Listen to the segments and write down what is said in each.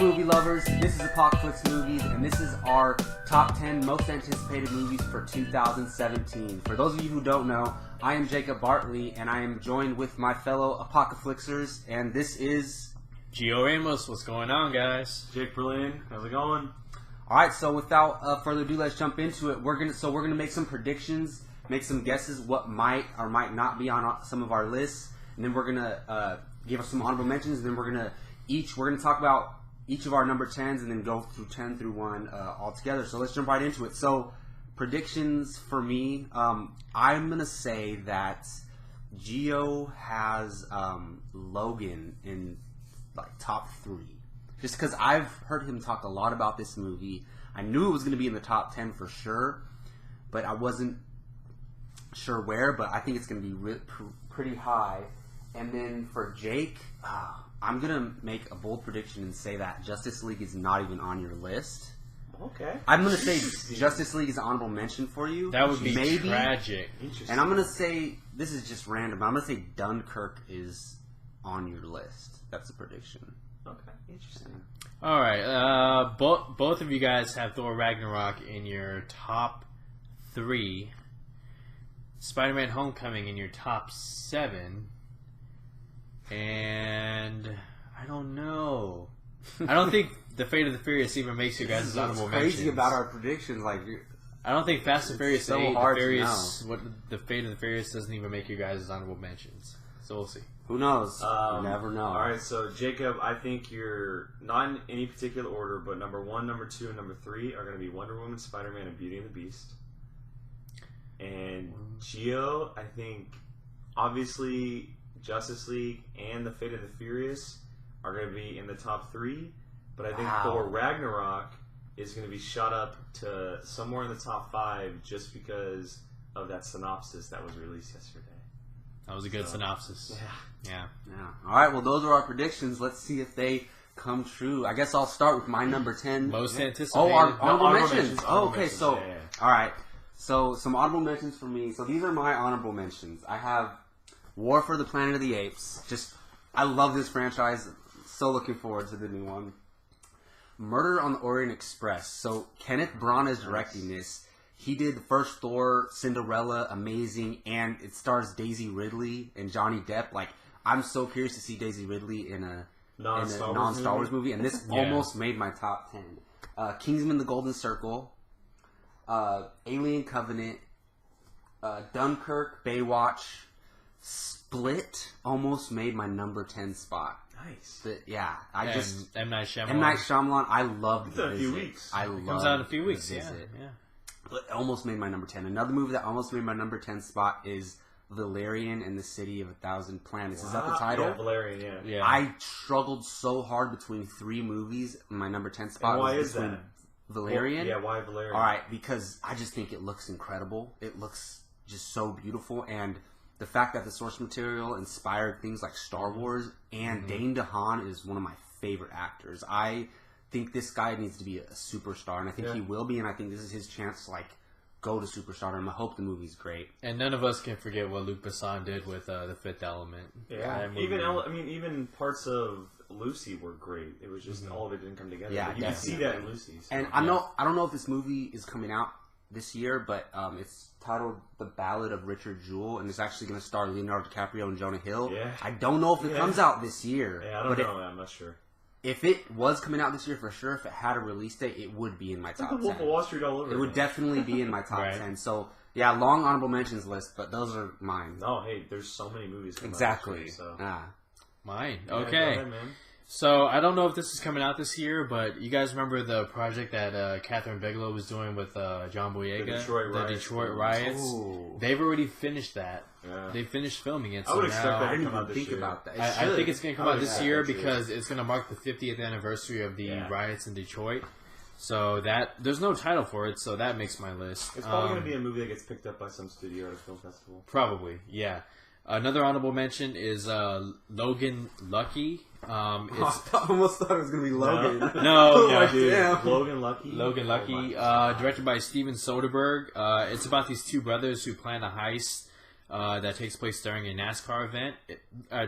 movie lovers, this is Apocalypse Movies, and this is our top 10 most anticipated movies for 2017. For those of you who don't know, I am Jacob Bartley, and I am joined with my fellow Apocalypsers, and this is... Gio Ramos. What's going on, guys? Jake Berlin, how's it going? Alright, so without further ado, let's jump into it. We're gonna make some predictions, make some guesses what might or might not be on some of our lists, and then we're gonna give us some honorable mentions, and then we're gonna talk about each of our number 10s and then go through 10 through 1 all together. So let's jump right into it. So predictions for me, I'm gonna say that Gio has Logan in like top 3, just because I've heard him talk a lot about this movie. I knew it was gonna be in the top 10 for sure, but I wasn't sure where. But I think it's gonna be pretty high. And then for Jake, I'm going to make a bold prediction and say that Justice League is not even on your list. Okay. I'm going to say Justice League is an honorable mention for you. That would be maybe tragic. And I'm going to say, this is just random, but I'm going to say Dunkirk is on your list. That's a prediction. Okay. Interesting. All right. Both of you guys have Thor Ragnarok in your top 3. Spider-Man Homecoming in your top 7. And I don't know. I don't think the Fate of the Furious even makes you guys honorable mentions. Crazy about our predictions, like I don't think Fast and Furious so 8, hard the to Furious, what the Fate of the Furious doesn't even make you guys honorable mentions. So we'll see. Who knows? You never know. All right, so Jacob, I think you're not in any particular order, but number 1, number 2, and number 3 are going to be Wonder Woman, Spider-Man, and Beauty and the Beast. And Gio, I think, obviously, Justice League and the Fate of the Furious are going to be in the top 3, but I think Thor Ragnarok is going to be shot up to somewhere in the top 5 just because of that synopsis that was released yesterday. That was a good synopsis. Yeah. All right, well, those are our predictions. Let's see if they come true. I guess I'll start with my number 10. Most anticipated. Oh, our honorable mentions. Honorable Okay, mentions, so, yeah. all right. So, some honorable mentions for me. So, these are my honorable mentions. I have War for the Planet of the Apes. I love this franchise. So looking forward to the new one. Murder on the Orient Express. So Kenneth Branagh is directing this. He did the first Thor, Cinderella, amazing, and it stars Daisy Ridley and Johnny Depp. Like, I'm so curious to see Daisy Ridley in a non-Star Wars movie, and this almost made my top 10. Kingsman: The Golden Circle, Alien Covenant, Dunkirk, Baywatch. Split almost made my number 10 spot. Nice. But yeah, M. Night Shyamalan. M. Night Shyamalan. I loved It's in The a few Visit. weeks. It comes out in a few weeks. The Yeah. Visit. But it almost made my number 10. Another movie that almost made my number 10 spot is Valerian and the City of a Thousand Planets. Is that the title? Yeah, Valerian. Yeah. I struggled so hard between 3 movies. My number 10 spot. And why was is between that? Valerian. Yeah. Why Valerian? All right, because I just think it looks incredible. It looks just so beautiful, and the fact that the source material inspired things like Star Wars, and Dane DeHaan is one of my favorite actors. I think this guy needs to be a superstar, and I think he will be, and I think this is his chance to go to superstar, and I hope the movie's great. And none of us can forget what Luc Besson did with The Fifth Element. Yeah. Even parts of Lucy were great. It was just all of it didn't come together. Yeah, but you can see that in Lucy. So. And I don't know if this movie is coming out this year, but it's titled The Ballad of Richard Jewell, and it's actually going to star Leonardo DiCaprio and Jonah Hill. Yeah. I don't know if it comes out this year. Yeah, I don't know. I'm not sure. If it was coming out this year for sure, if it had a release date, it would be in my top 10. Wolf of Wall Street all over. It would definitely be in my top Right. 10. So, yeah, long honorable mentions list, but those are mine. No, hey, there's so many movies coming out Exactly. this year, so. Mine. Yeah, Okay. go ahead, man. So, I don't know if this is coming out this year, but you guys remember the project that Catherine Bigelow was doing with John Boyega? The Detroit Riots. Ooh. They've already finished that. Yeah. They finished filming it. I would so expect now, that I to didn't come out even this think year. about that. I think it's going to come I out would this expect year that too. because it's going to mark the 50th anniversary of the Yeah. riots in Detroit. So there's no title for it, so that makes my list. It's probably going to be a movie that gets picked up by some studio at a film festival. Probably, yeah. Another honorable mention is Logan Lucky. I almost thought it was going to be Logan. No, Dude, damn. Logan Lucky. Logan Lucky, Oh my directed by Steven Soderbergh. It's about these 2 brothers who plan a heist that takes place during a NASCAR event.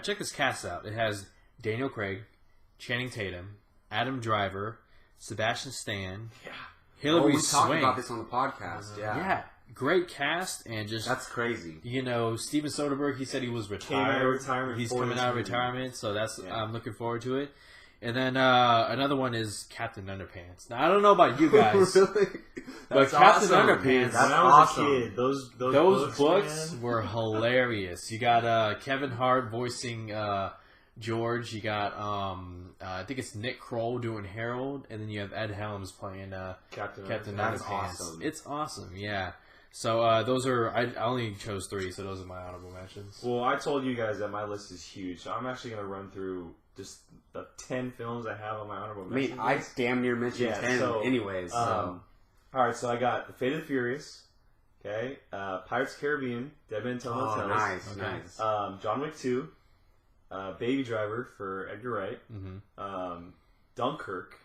Check this cast out. It has Daniel Craig, Channing Tatum, Adam Driver, Sebastian Stan, Yeah. Hillary we talked Swank. about this on the podcast. Yeah, great cast and just That's crazy. Steven Soderbergh. He said he was Came out of retired. retirement. He's for coming this out of movie. retirement, so that's Yeah. I'm looking forward to it. And then another one is Captain Underpants. Now I don't know about you guys, Really? but That's Captain awesome. Underpants. That's When I was awesome. a kid, those Those books man. were hilarious. You got Kevin Hart voicing George. You got I think it's Nick Kroll doing Harold, and then you have Ed Helms playing Captain Captain That's Underpants. awesome. It's awesome, yeah. So those are I only chose 3, so those are my honorable mentions. Well, I told you guys that my list is huge, so I'm actually going to run through just the 10 films I have on my honorable I mentions. mean, I damn near mentioned Yeah, 10 so, anyways. So. All right, so I got The Fate of the Furious, okay, Pirates of the Caribbean, Dead Man Tell No Oh, Tales, nice, Okay. nice. John Wick 2, Baby Driver for Edgar Wright, Dunkirk.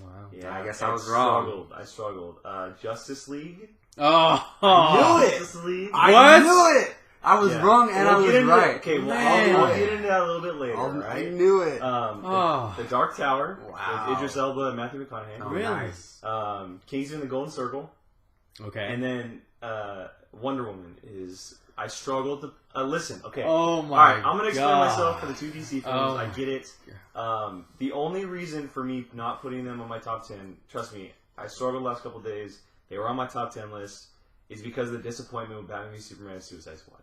Wow. Yeah, I guess I was wrong. I struggled. Justice League. Oh, knew it! Justice League. I What? knew it! I was Yeah. wrong and I We'll was get into right. Okay, well, Man. I'll get into that a little bit later, I right? knew it. Oh. The Dark Tower Wow. with Idris Elba and Matthew McConaughey. Oh, Really? nice. Kingsman: The Golden Circle. okay. And then Wonder Woman is. I struggled to listen. Okay. Oh my All right. I'm gonna explain God. myself for the 2 DC films. Oh I get it. The only reason for me not putting them on my top 10, trust me, I struggled the last couple of days. They were on my top 10 list. Is because of the disappointment with Batman v Superman and Suicide Squad.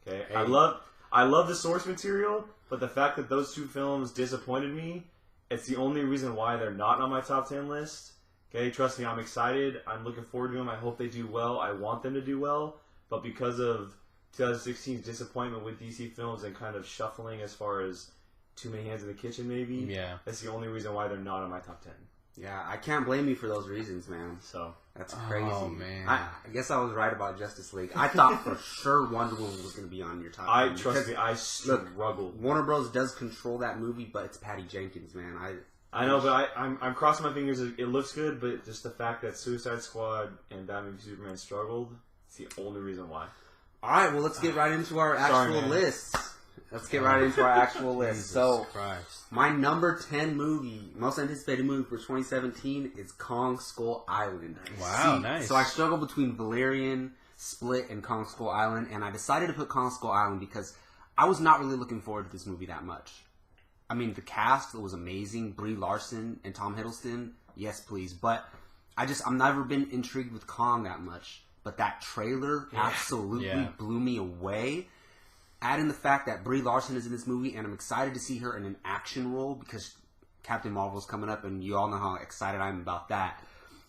Okay. Hey. I love the source material, but the fact that those 2 films disappointed me, it's the only reason why they're not on my top 10 list. Okay, trust me, I'm excited. I'm looking forward to them. I hope they do well. I want them to do well. But because of 2016's disappointment with DC films and kind of shuffling as far as too many hands in the kitchen, maybe, Yeah. that's the only reason why they're not on my top 10. Yeah, I can't blame you for those reasons, man. So, That's crazy. Oh, man. I guess I was right about Justice League. I thought for sure Wonder Woman was going to be on your top 10. trust because me, I struggled. Warner Bros. Does control that movie, but it's Patty Jenkins, man. I know, but I'm crossing my fingers. It looks good, but just the fact that Suicide Squad and Batman v Superman struggled, it's the only reason why. All right, well, let's get right into our actual man. lists. Let's get right into our actual list. Jesus So, Christ. my number 10 movie, most anticipated movie for 2017 is Kong Skull Island. Wow, nice. So I struggled between Valerian, Split, and Kong Skull Island, and I decided to put Kong Skull Island because I was not really looking forward to this movie that much. I mean, the cast was amazing. Brie Larson and Tom Hiddleston, yes please. But I've never been intrigued with Kong that much. But that trailer absolutely blew me away. Add in the fact that Brie Larson is in this movie, and I'm excited to see her in an action role because Captain Marvel's coming up, and you all know how excited I am about that.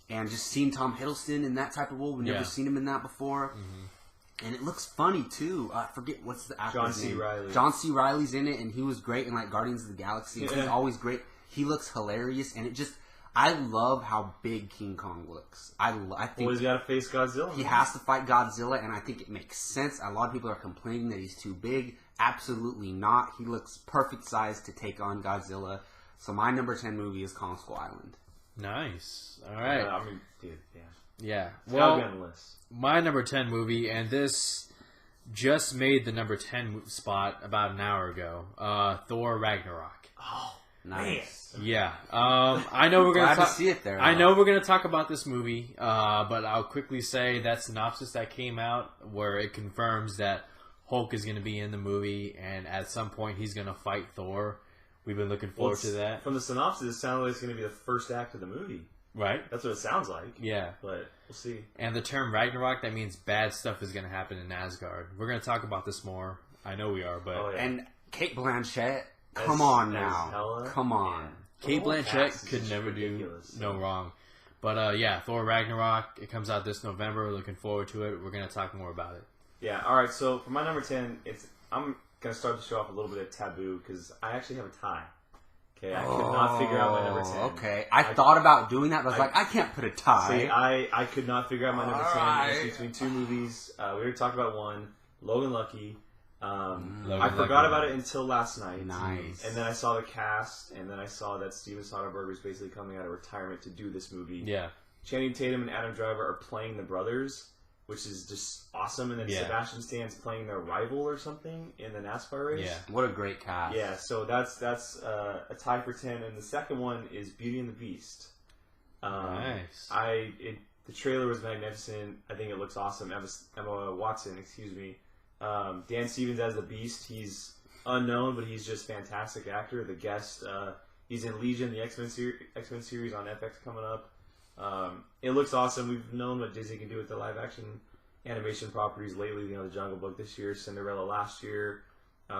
And just seeing Tom Hiddleston in that type of role, we've never seen him in that before. Mm-hmm. And it looks funny, too. I forget what's the actor's John C. name. Reilly. John C. Reilly's in it, and he was great in, like, Guardians of the Galaxy. Yeah. He's always great. He looks hilarious, and it just... I love how big King Kong looks. I think... Well, he's got to face Godzilla. He has to fight Godzilla, and I think it makes sense. A lot of people are complaining that he's too big. Absolutely not. He looks perfect size to take on Godzilla. So my number 10 movie is Kong Skull Island. Nice. All right. I mean, dude, yeah. Yeah. It's gotta be Well, on the list. my number 10 movie, and this just made the number 10 spot about an hour ago. Thor Ragnarok. Oh, Nice. Yeah. I know we're Glad gonna to see it there. I know we're gonna talk about this movie, but I'll quickly say that synopsis that came out where it confirms that Hulk is gonna be in the movie, and at some point he's gonna fight Thor. We've been looking forward to that, From the synopsis, it sounds like it's going to be the first act of the movie. right? That's what it sounds like. Yeah. But we'll see. And the term Ragnarok, that means bad stuff is gonna happen in Asgard. We're gonna talk about this more. I know we are, but Oh, yeah. And Kate Blanchett, As- come on as now. Hela? Come on. Man. Kate The whole Blanchett cast is could just never ridiculous. do no wrong. But yeah, Thor Ragnarok, it comes out this November. Looking forward to it. We're going to talk more about it. Yeah, alright, so for my number 10, I'm going to start the show off a little bit of taboo because I actually have a tie. Okay, I could not figure out my number 10. Okay. I thought about doing that, but I was like, I can't put a tie. See, I could not figure out my number 10. Alright. It's between 2 movies. We already talked about one, Logan Lucky. Logan I forgot Lucky. about it until last night. Nice. And then I saw the cast, and then I saw that Steven Soderbergh was basically coming out of retirement to do this movie. Yeah. Channing Tatum and Adam Driver are playing the brothers, which is just awesome. And then Yeah. Sebastian Stan's playing their rival or something in the NASCAR race. Yeah. What a great cast. Yeah, so that's a tie for 10. And the second one is Beauty and the Beast. Nice. The trailer was magnificent. I think it looks awesome. Emma Watson, excuse me. Dan Stevens as the Beast. He's unknown, but he's just fantastic actor. The Guest. He's in Legion, the X-Men series on FX coming up. It looks awesome. We've known what Disney can do with the live-action animation properties lately. You know, The Jungle Book this year, Cinderella last year.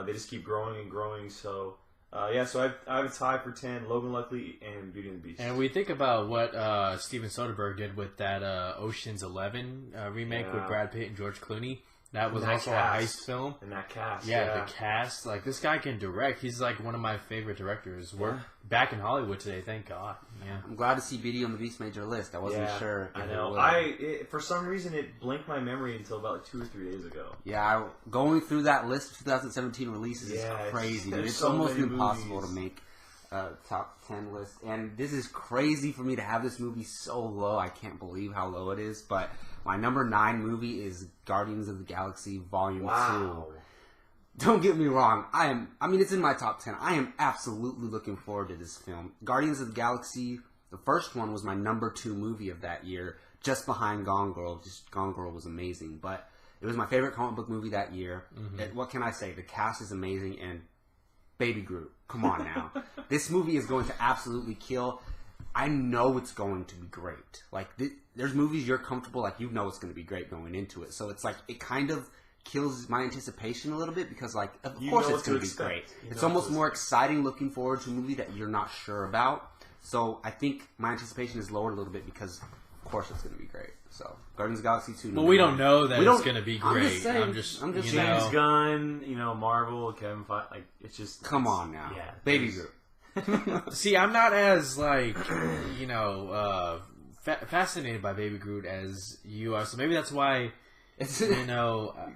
They just keep growing and growing. So, so I have a tie for 10, Logan Lucky and Beauty and the Beast. And we think about what Steven Soderbergh did with that Ocean's 11 remake with Brad Pitt and George Clooney. That was And that also cast. a heist film. And that cast. Yeah, the cast. Like, this guy can direct. He's, like, one of my favorite directors. We're back in Hollywood today, thank God. Yeah. I'm glad to see Beauty and the Beast made your list. I wasn't sure. I if know. it would. For some reason, it blinked my memory until about like 2 or 3 days ago. Yeah, going through that list of 2017 releases is Yeah, crazy. there's It's so almost many impossible movies. to make a top 10 list. And this is crazy for me to have this movie so low. I can't believe how low it is. But my number 9 movie is Guardians of the Galaxy Volume 2. Don't get me wrong. It's in my top 10. I am absolutely looking forward to this film. Guardians of the Galaxy, the first one was my number 2 movie of that year, just behind Gone Girl. Gone Girl was amazing. But it was my favorite comic book movie that year. What can I say? The cast is amazing, and Baby Groot. Come on now. This movie is going to absolutely kill. I know it's going to be great. Like, there's movies you're comfortable, like, you know it's going to be great going into it. So it's like, it kind of kills my anticipation a little bit because, like, of course it's going to be great. It's almost more exciting looking forward to a movie that you're not sure about. So I think my anticipation is lowered a little bit because, of course, it's going to be great. So, Guardians of the Galaxy 2. Well, we don't know that it's going to be I'm great. just saying, I'm just you James know. Gunn, Marvel, Kevin Feige, like, it's just... Come on now. Yeah. Baby Groot. See, I'm not as, like, fascinated by Baby Groot as you are. So maybe that's why, Baby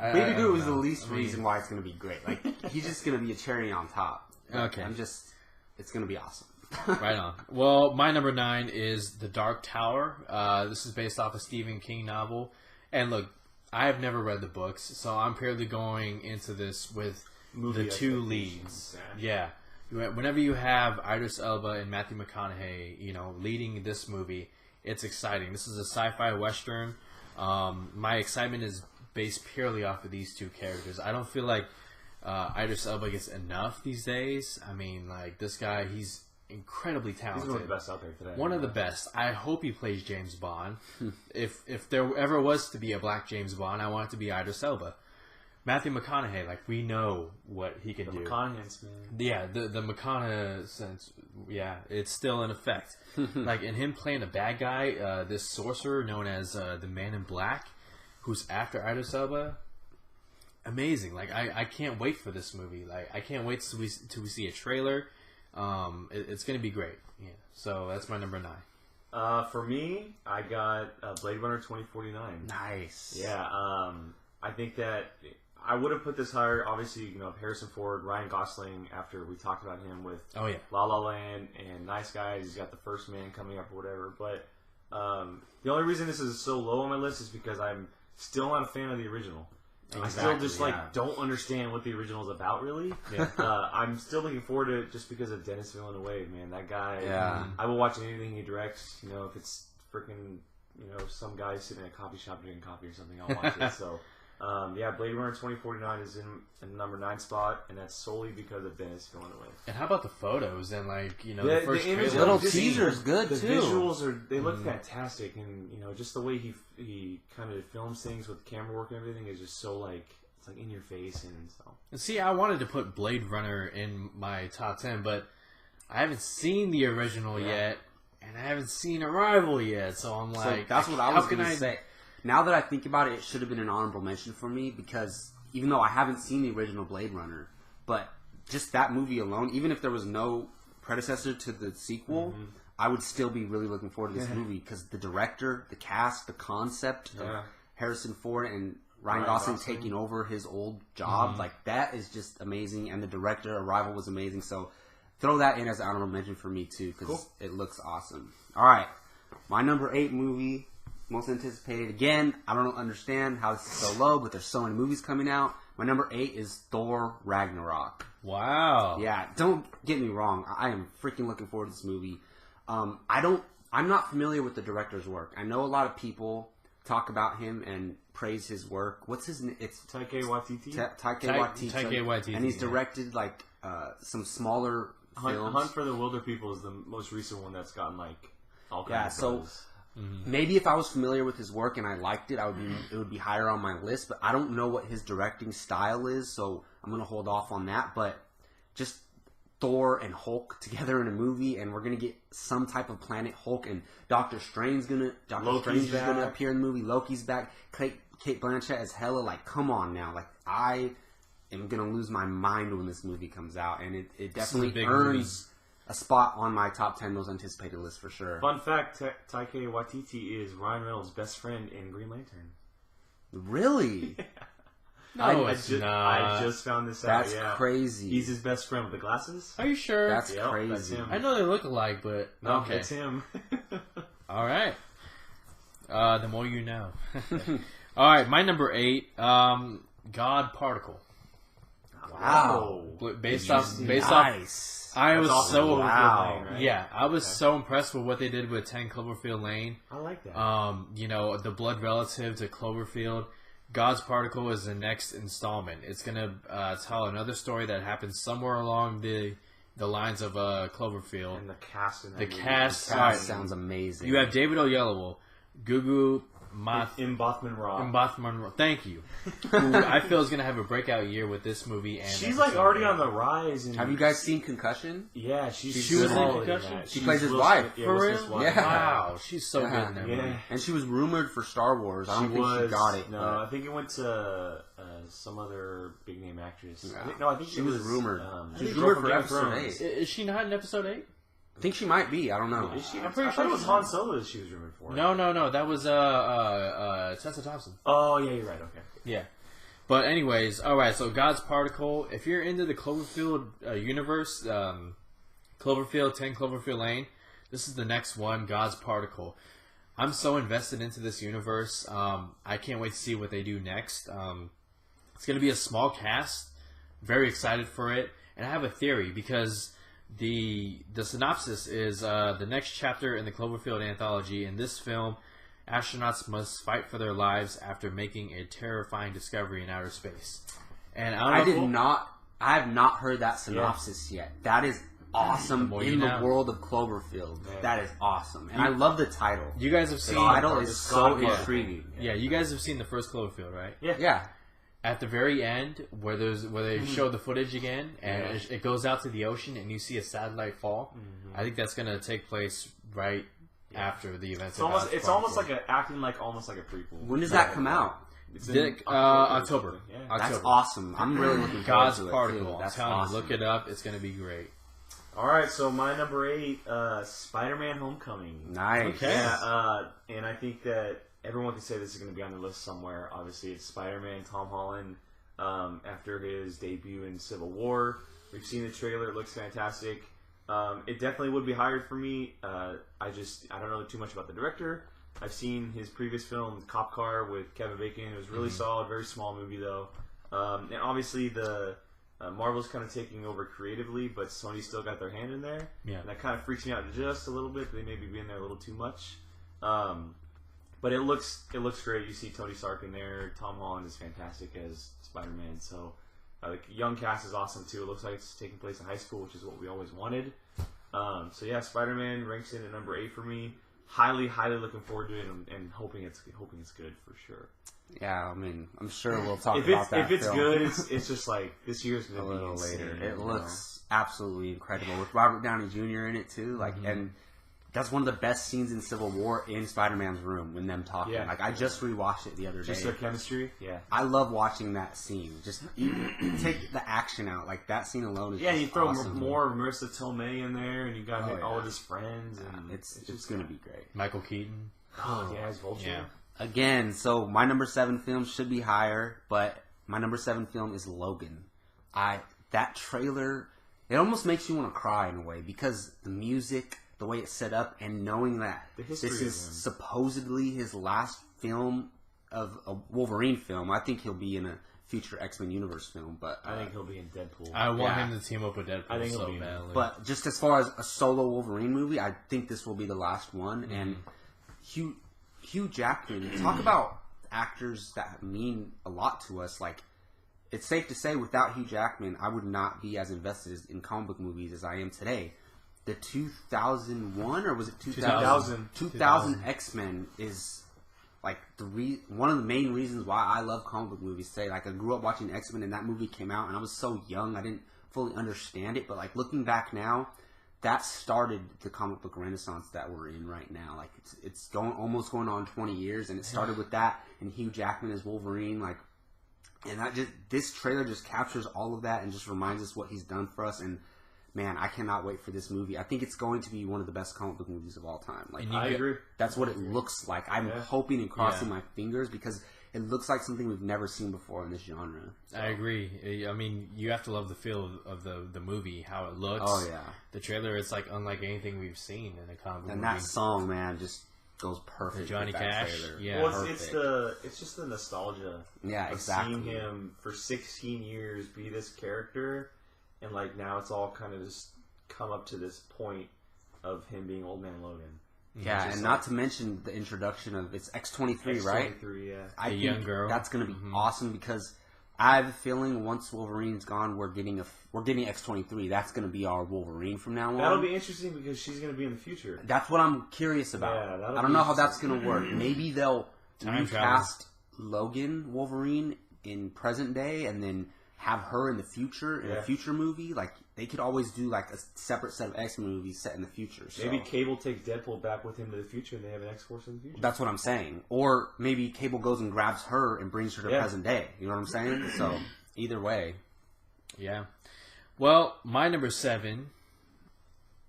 I Groot was the don't know. least reason why it's going to be great. Like, he's just going to be a cherry on top. Okay. It's going to be awesome. Right on. Well, my number 9 is The Dark Tower. This is based off a Stephen King novel. And look, I have never read the books, so I'm purely going into this with Movie the two expectations, leads. Yeah. Whenever you have Idris Elba and Matthew McConaughey, leading this movie, it's exciting. This is a sci-fi western. My excitement is based purely off of these two characters. I don't feel like Idris Elba gets enough these days. I mean, like, this guy, he's incredibly talented. He's one of the best out there today. One of the best. I hope he plays James Bond. If there ever was to be a black James Bond, I want it to be Idris Elba. Matthew McConaughey, like, we know what he can do. McConaughey's, man. Yeah, the McConaughey sense, yeah, it's still in effect. Like, in him playing a bad guy, this sorcerer known as the Man in Black, who's after Idris Elba, amazing. Like, I can't wait for this movie. Like, I can't wait till we see a trailer. It's going to be great. Yeah, so that's my number 9. For me, I got Blade Runner 2049. Nice. Yeah, I think that I would have put this higher. Obviously, Harrison Ford, Ryan Gosling. After we talked about him with La La Land and Nice Guys, he's got The First Man coming up or whatever. But the only reason this is so low on my list is because I'm still not a fan of the original. I still just don't understand what the original is about, really. Yeah. I'm still looking forward to it just because of Dennis Villeneuve, man. That guy. Yeah. I will watch anything he directs. If it's freaking some guy sitting in a coffee shop drinking coffee or something, I'll watch it. So. Blade Runner 2049 is in the number 9 spot, and that's solely because of Dennis Villeneuve. And how about the photos and, like, the first image, trailer? Little teaser's good, the too. visuals they look fantastic, and just the way he kind of films things with camera work and everything is just so like it's like in your face and so. And see, I wanted to put Blade Runner in my top 10, but I haven't seen the original yet, and I haven't seen Arrival yet, so I'm like, So that's what I was going to say. Now that I think about it, it should have been an honorable mention for me because even though I haven't seen the original Blade Runner, but just that movie alone, even if there was no predecessor to the sequel, I would still be really looking forward to this movie because the director, the cast, the concept of Harrison Ford and Ryan Gosling taking over his old job, like that is just amazing. And the director, Arrival, was amazing. So throw that in as an honorable mention for me too because it looks awesome. All right, my number 8 movie most anticipated. Again, I don't understand how this is so low, but there's so many movies coming out. My number 8 is Thor Ragnarok. Wow. Yeah, don't get me wrong. I am freaking looking forward to this movie. I'm not familiar with the director's work. I know a lot of people talk about him and praise his work. What's his name? It's Taika Waititi. Taika Waititi. Taika Waititi, And he's yeah. directed like some smaller films. Hunt for the Wilder People is the most recent one that's gotten like all kinds Yeah, of so buzz. maybe if I was familiar with his work and I liked it, it would be higher on my list. But I don't know what his directing style is, so I'm gonna hold off on that. But just Thor and Hulk together in a movie, and we're gonna get some type of Planet Hulk, and Doctor Strange is gonna back. appear in the movie. Loki's back. Kate Blanchett as Hela. Like, come on now. Like, I am gonna lose my mind when this movie comes out, and it definitely big earns a spot on my top 10 most anticipated list for sure. Fun fact: Taika Waititi is Ryan Reynolds' best friend in Green Lantern. Really? No, I it's just, not. I just found this out. That's Yeah. crazy. He's his best friend with the glasses. Are you sure? That's Yep, crazy. that's him. I know they look alike, but No, okay. it's him. All right. The more you know. All right, my number 8, God Particle. Wow. Based Nice. off. I That's was awesome. so Wow. Lane, right? yeah, I was so impressed with what they did with 10 Cloverfield Lane. I like that. The blood relative to Cloverfield. God's Particle is the next installment. It's gonna tell another story that happens somewhere along the lines of Cloverfield. And the cast in that The movie cast- is That Right. sounds amazing. You have David Oyelowo, Gugu in Bothman Raw. Mbath Monroe. Thank you. Who I feel is gonna have a breakout year with this movie. And She's like already on the rise. And Have you guys seen Concussion? Yeah, She was in solid Concussion? that. She She's plays his Will wife. Smith- yeah, For Will real? Smith's wife. Yeah. Wow, she's so Yeah. good in that Yeah. movie. And she was rumored for Star Wars. I don't think she got it. No, but I think it went to some other big name actress. Yeah. I think She it was rumored. I She was think rumored from for Game of episode Thrones. 8. Is she not in episode 8? I think she might be. I don't know. Is she? I'm I pretty thought sure it was she's Han not. Solo that she was rumored for. No. That was Tessa Thompson. Oh yeah, you're right. Okay. Yeah. But anyways, all right. So God's Particle. If you're into the Cloverfield universe, Cloverfield 10 Cloverfield Lane, this is the next one. God's Particle. I'm so invested into this universe. I can't wait to see what they do next. It's going to be a small cast. Very excited for it, and I have a theory because the synopsis is the next chapter in the Cloverfield anthology. In this film, astronauts must fight for their lives after making a terrifying discovery in outer space. And I have not heard that synopsis yet. That is awesome more you in the know. world of Cloverfield. Yeah. That is awesome. And I love the title. You guys have The seen, title it's is so God Particle. intriguing. yeah, you guys have seen the first Cloverfield, right? Yeah. At the very end, where they show the footage again, and Yeah. it goes out to the ocean, and you see a satellite fall. I think that's going to take place right after the events. It's almost like acting like almost like a prequel. When does that come out? It's Dick, in October. Yeah. That's October. awesome. I'm really looking forward God's to it. Particle. Too. That's I'm telling awesome. you, look it up. It's going to be great. All right, so my number 8, Spider-Man: Homecoming. Nice. Okay. Yeah, and I think that everyone can say this is going to be on the list somewhere. Obviously, it's Spider-Man, Tom Holland. After his debut in Civil War, we've seen the trailer. It looks fantastic. It definitely would be higher for me. I don't know too much about the director. I've seen his previous film, Cop Car, with Kevin Bacon. It was really solid. Very small movie though. And obviously the Marvel's kind of taking over creatively, but Sony still got their hand in there. Yeah. And that kind of freaks me out just a little bit. They may be being there a little too much. But it looks great. You see Tony Stark in there. Tom Holland is fantastic as Spider-Man. So the young cast is awesome too. It looks like it's taking place in high school, which is what we always wanted. So yeah, Spider-Man ranks in at number 8 for me. Highly looking forward to it, and hoping it's good for sure. Yeah, I mean, I'm sure we'll talk If about that. it's film good, it's just like this year's a gonna be little insane, later. you It know? looks absolutely incredible with Robert Downey Jr. in it too. Like, and that's one of the best scenes in Civil War in Spider-Man's room when them talking. Yeah. Like, I just rewatched it the other Just day. their chemistry. Yeah. I love watching that scene. Just you take the action out. Like, that scene alone is Yeah, just you throw awesome. more Marissa Tomei in there, and you got Oh, all yeah. of his friends, and It's gonna be great. Michael Keaton. oh yeah, his Vulture. Yeah. Again, so my number 7 film should be higher, but my number 7 film is Logan. That trailer, it almost makes you want to cry in a way because the music, the way it's set up, and knowing that The this history is of him. supposedly his last film of a Wolverine film. I think he'll be in a future X-Men universe film, but I think he'll be in Deadpool. I want Yeah. him to team up with Deadpool I think he'll so be in it. badly. but just as far as a solo Wolverine movie, I think this will be the last one. Mm-hmm. And Hugh Jackman, talk about actors that mean a lot to us. Like, it's safe to say, without Hugh Jackman, I would not be as invested in comic book movies as I am today. The 2001, or was it 2000. 2000 X-Men is like one of the main reasons why I love comic book movies today. Like, I grew up watching X-Men, and that movie came out, and I was so young, I didn't fully understand it. But like, looking back now, that started the comic book renaissance that we're in right now. Like, it's almost going on 20 years, and it started with that, and Hugh Jackman as Wolverine. Like, and this trailer just captures all of that and just reminds us what he's done for us. And man, I cannot wait for this movie. I think it's going to be one of the best comic book movies of all time. Like, I agree. that's what it looks like. I'm hoping and crossing my fingers, because it looks like something we've never seen before in this genre. So. I agree. I mean, you have to love the feel of the movie, how it looks. Oh yeah, The trailer is like unlike anything we've seen in a comic book and movie. that song, man, just goes perfect. Johnny with that Cash, trailer. yeah. Well, Perfect. it's just the nostalgia. Yeah, of exactly. Seeing him for 16 years be this character, and like now it's all kind of just come up to this point of him being Old Man Logan. Yeah, Just and like- not to mention the introduction of it's X-23, right? X-23, yeah. I think young girl. that's going to be awesome, because I have a feeling once Wolverine's gone, we're getting X-23. That's going to be our Wolverine from now on. That'll be interesting because she's going to be in the future. That's what I'm curious about. Yeah, that'll I don't be know how that's interesting. going to work. Maybe they'll Time recast Logan Wolverine in present day and then have her in the future in a future movie. Like, they could always do like a separate set of X-Men movies set in the future. So. Maybe Cable takes Deadpool back with him to the future, and they have an X-Force in the future. That's what I'm saying. Or maybe Cable goes and grabs her and brings her to present day. You know what I'm saying? So, either way. Yeah. Well, my number 7,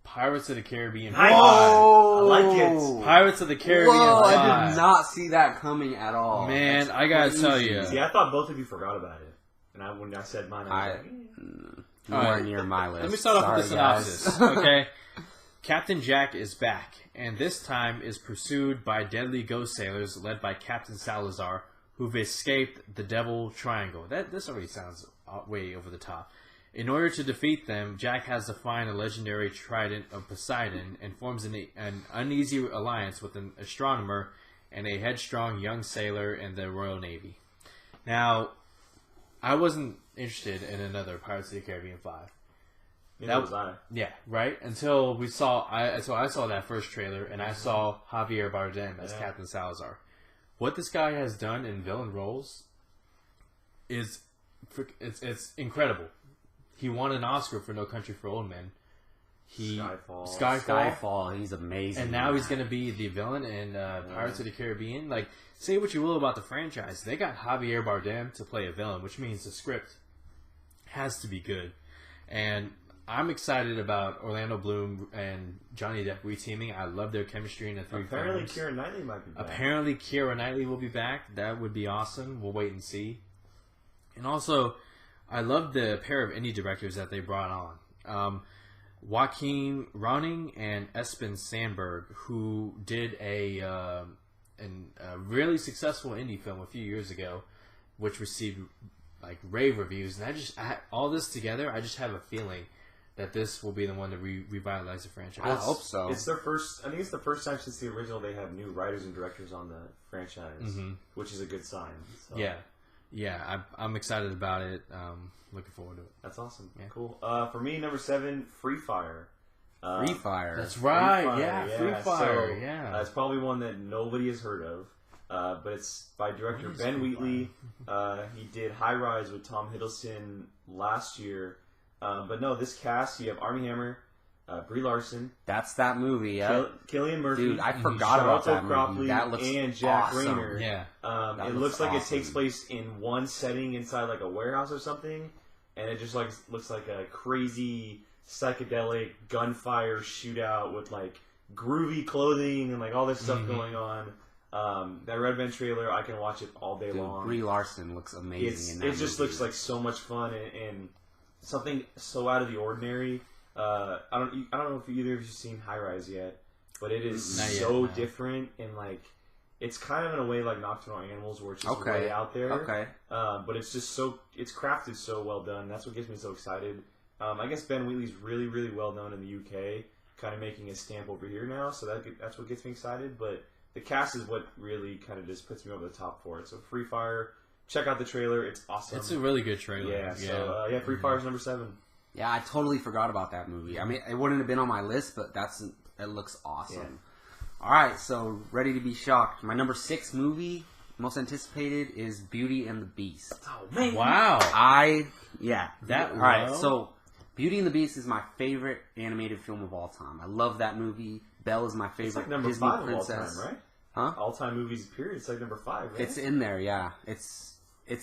Pirates of the Caribbean 5. I like it. Pirates of the Caribbean Whoa, 5. I did not see that coming at all. Man, That's I gotta crazy. tell you. See, I thought both of you forgot about it, and when I said mine, I was like, Nowhere Alright, near my list. Let me start off with the Sorry, guys. synopsis, okay? Captain Jack is back, and this time is pursued by deadly ghost sailors led by Captain Salazar, who've escaped the Devil Triangle. This already sounds way over the top. In order to defeat them, Jack has to find a legendary trident of Poseidon and forms an uneasy alliance with an astronomer and a headstrong young sailor in the Royal Navy. Now, I wasn't interested in another Pirates of the Caribbean 5. neither was I. Yeah, right. Until I saw that first trailer, and I saw Javier Bardem as Captain Salazar. What this guy has done in villain roles is it's incredible. He won an Oscar for No Country for Old Men. Skyfall, he's amazing. And now he's going to be the villain in Pirates of the Caribbean. Like, say what you will about the franchise, they got Javier Bardem to play a villain, which means the script has to be good. And I'm excited about Orlando Bloom and Johnny Depp reteaming. I love their chemistry in the 3 Apparently, films. Keira Knightley might be back. Apparently, Keira Knightley will be back. That would be awesome. We'll wait and see. And also, I love the pair of indie directors that they brought on. Joaquin Ronning and Espen Sandberg, who did a really successful indie film a few years ago, which received like rave reviews. And all this together, I just have a feeling that this will be the one to revitalize the franchise. I hope so. It's their first. I think it's the first time since the original they have new writers and directors on the franchise, which is a good sign. So. Yeah, I'm excited about it. Looking forward to it. That's awesome. Yeah. Cool. For me, number 7, Free Fire. Free Fire. That's right. Free Free Fire. So, Yeah. it's probably one that nobody has heard of, but it's by director What is Ben Free Wheatley. He did High Rise with Tom Hiddleston last year. But no, this cast, you have Armie Hammer, Brie Larson, That's that movie, yeah. Cillian Murphy, Dude, I forgot about that Charlotte movie. O'Cropley, That looks and Jack awesome. Rayner. Yeah. That It looks looks like awesome. it takes place in one setting inside like a warehouse or something, and it just like looks like a crazy psychedelic gunfire shootout with like groovy clothing and like all this stuff going on. That Red Band trailer, I can watch it all day Dude, long. Brie Larson looks amazing in that It just movie. looks like so much fun and something so out of the ordinary. I don't know if either of you've seen High Rise yet, but it is Not yet, so no. different and like it's kind of in a way like Nocturnal Animals, where it's just Okay. way out there. Okay. But it's just it's crafted so well done. That's what gets me so excited. I guess Ben Wheatley's really, really well known in the UK, kind of making his stamp over here now. So that's what gets me excited. But the cast is what really kind of just puts me over the top for it. So Free Fire, check out the trailer. It's awesome. It's a really good trailer. yeah. So Free Fire's number 7. Yeah, I totally forgot about that movie. I mean, it wouldn't have been on my list, but it looks awesome. All right, so ready to be shocked. My number 6 movie, most anticipated, is Beauty and the Beast. Oh man! Wow. That All right, low? so Beauty and the Beast is my favorite animated film of all time. I love that movie. Belle is my favorite It's like number Disney 5 princess. of all time, right? Huh? All-time movies, period. It's like number 5, right? It's in there, yeah. It's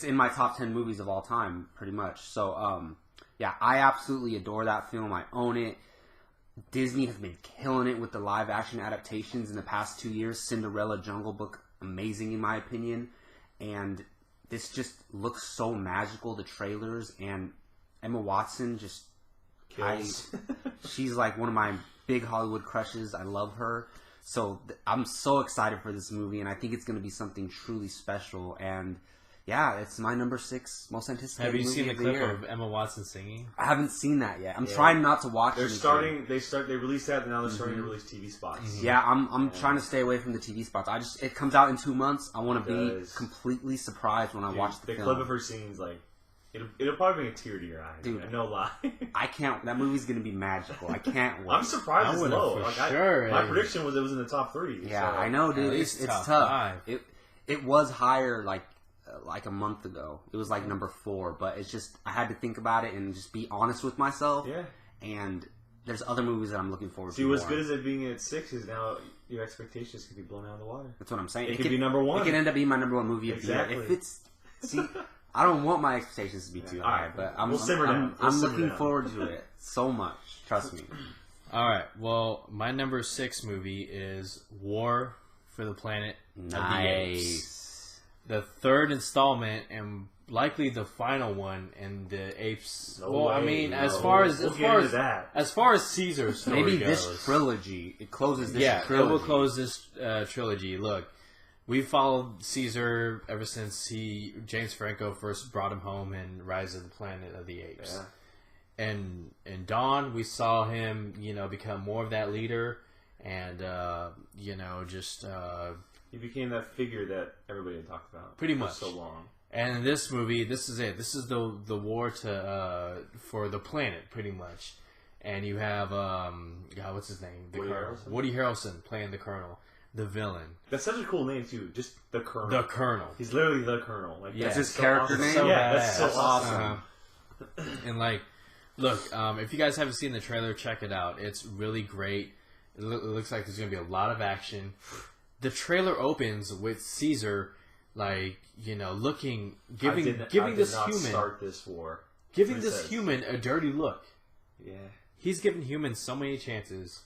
in my top 10 movies of all time, pretty much. So, yeah, I absolutely adore that film. I own it. Disney has been killing it with the live action adaptations in the past 2 years. Cinderella, Jungle Book, amazing in my opinion. And this just looks so magical, the trailers. And Emma Watson just... Kills. She's like one of my big Hollywood crushes. I love her. So I'm so excited for this movie, and I think it's going to be something truly special. And yeah, it's my number 6 most anticipated Have you movie seen the of clip year. of Emma Watson singing? I haven't seen that yet. I'm Yeah. trying not to watch They're anything. starting. They released that, and now they're starting to release TV spots. Yeah, I'm trying to stay away from the TV spots. It comes out in 2 months. I want to It be does. completely surprised when I Dude, watch the the film. clip of her scenes, like it'll probably bring a tear to your eye. Dude. No lie. I can't. That movie's going to be magical. I can't wait. I'm surprised I it's would've low. for Like, sure, my yeah. prediction was it was in the top 3. Yeah, so. I know, dude. At It's least top tough. 5. It was higher like a month ago. It was like number 4, but it's just I had to think about it and just be honest with myself. Yeah. And there's other movies that I'm looking forward See, to. what's more. good as it being at 6 is now your expectations can be blown out of the water. That's what I'm saying. It could be number 1. It could end up being my number 1 movie of the year. Exactly. If it's I don't want my expectations to be too Yeah. high, Alright, but we'll simmer down. We'll I'm simmer looking down. forward to it so much. Trust me. All right. Well, my number 6 movie is War for the Planet of the Apes. Nice. The 3rd installment and likely the final one in the Apes. No well, I way, mean, no. as far as We'll get into that. as far as Caesar's story Maybe goes, this trilogy. It closes this yeah, trilogy. it will close this trilogy. Look, we followed Caesar ever since James Franco first brought him home in Rise of the Planet of the Apes. Yeah. And in Dawn, we saw him, become more of that leader, and He became that figure that everybody had talked about. Pretty for much. so long. And in this movie, this is it. This is the war for the planet, pretty much. And you have what's his name? The Woody Colonel. Harrelson? Woody Harrelson playing the Colonel, the villain, That's such a cool name too. Just the Colonel. the Colonel. He's literally the Colonel. Like Yeah. that's His so character awesome. name? So yeah, that's so badass. awesome. And look, if you guys haven't seen the trailer, check it out. It's really great. It looks like there's gonna be a lot of action. The trailer opens with Caesar, giving I did this not human, start this war. giving That's what it this says. human a dirty look. Yeah. He's given humans so many chances,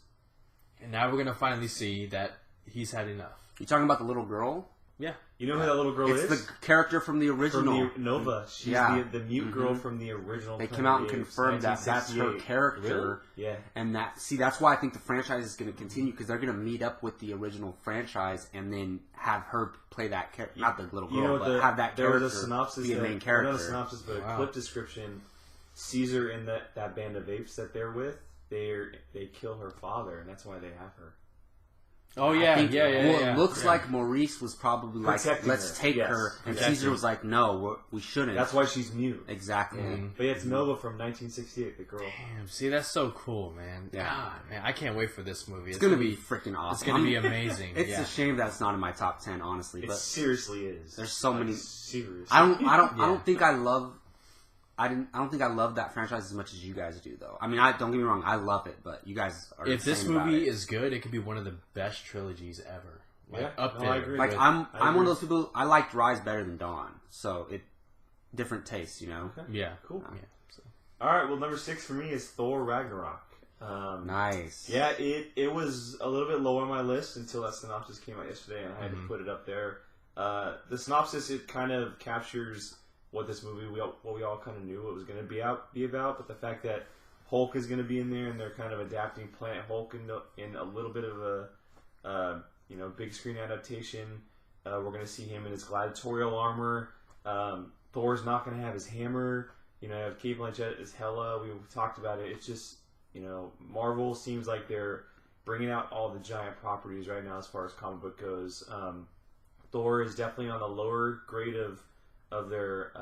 and now we're gonna finally see that he's had enough. You talking about the little girl? Yeah, You know who that little girl It's is? the character from the From original. the Nova. She's Yeah. the mute girl from the original. They Planet came out of and the Apes, confirmed that that's her 1968. character. Yeah. And that's why I think the franchise is going to continue, because they're going to meet up with the original franchise and then have her play that character, not the little girl, You know, but have that there character was a synopsis be a that, main character. Not a synopsis, but Wow. a clip description. Caesar and that band of apes that they're with, they kill her father, and that's why they have her. Oh I yeah, think- yeah. Well, it looks yeah. like Maurice was probably like, Protecting let's her. take Yes. her. And Protecting Caesar was like, no, we shouldn't. That's why she's mute. Exactly. Mhm. But yeah, it's Nova from 1968, the girl. Damn, see, that's so cool, man. Yeah. God, man, I can't wait for this movie. It's going to be freaking awesome. It's gonna be amazing. It's yeah. a shame that it's not in my top 10, honestly. It But seriously is. there's so many- Seriously. I don't Yeah. think I love that franchise as much as you guys do, though. I mean, don't get me wrong, I love it, but you guys are If this insane about movie it. is good, it could be one of the best trilogies ever. Like, Yeah, up no, there. I agree. like with- I'm I one agree. of those people. I liked Rise better than Dawn, so different tastes, you know. Okay. yeah, Cool. yeah. So. All right. Well, number 6 for me is Thor Ragnarok. Nice. Yeah, it was a little bit low on my list until that synopsis came out yesterday, and I had to put it up there. The synopsis, it kind of captures what this movie, what we all kind of knew it was going to be about, but the fact that Hulk is going to be in there, and they're kind of adapting Planet Hulk in a little bit of a big screen adaptation. We're going to see him in his gladiatorial armor. Thor's not going to have his hammer. Have Kate Blanchett as Hela. We've talked about it. It's just Marvel seems like they're bringing out all the giant properties right now as far as comic book goes. Thor is definitely on the lower grade of their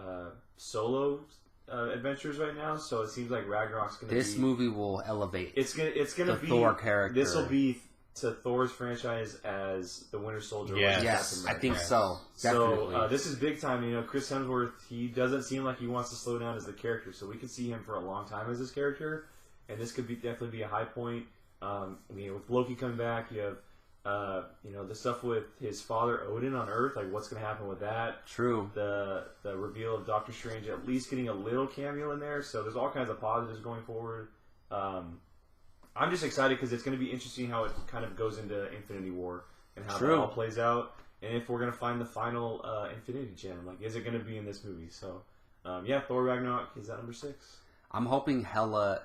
solo adventures right now, so it seems like Ragnarok's going to be... This movie will elevate it's gonna the be Thor character. This will be to Thor's franchise as the Winter Soldier was to Yes, Captain I think America. so. Definitely. So this is big time. Chris Hemsworth, he doesn't seem like he wants to slow down as the character, so we could see him for a long time as this character, and this could definitely be a high point. With Loki coming back, you have the stuff with his father Odin on Earth, like what's going to happen with that. True. The reveal of Doctor Strange at least getting a little cameo in there, so there's all kinds of positives going forward. I'm just excited because it's going to be interesting how it kind of goes into Infinity War and how that all plays out, and if we're going to find the final Infinity Gem, like is it going to be in this movie? So, Thor Ragnarok is that number 6. I'm hoping Hela,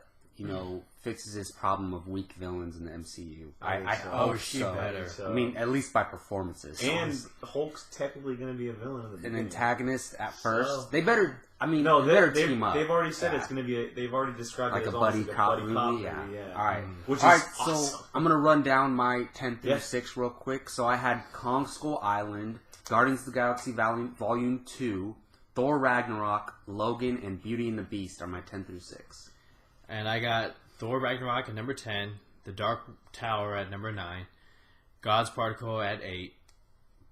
fixes his problem of weak villains in the MCU. I hope she so. better. So. I mean, at least by performances. And Hulk's technically going to be a villain in the beginning. An antagonist at first. So- They better. I mean, No, they better they've team up. already said it's going to be. They've already described like it a as buddy almost like cop a buddy movie. cop Yeah. movie. All right. Which All right. is awesome. So I'm gonna run down my 10 through Yes. 6 real quick. So I had Kong Skull Island, Guardians of the Galaxy Volume 2, Thor Ragnarok, Logan, and Beauty and the Beast are my 10 through 6. And I got Thor Ragnarok at number 10, The Dark Tower at number 9, God's Particle at 8,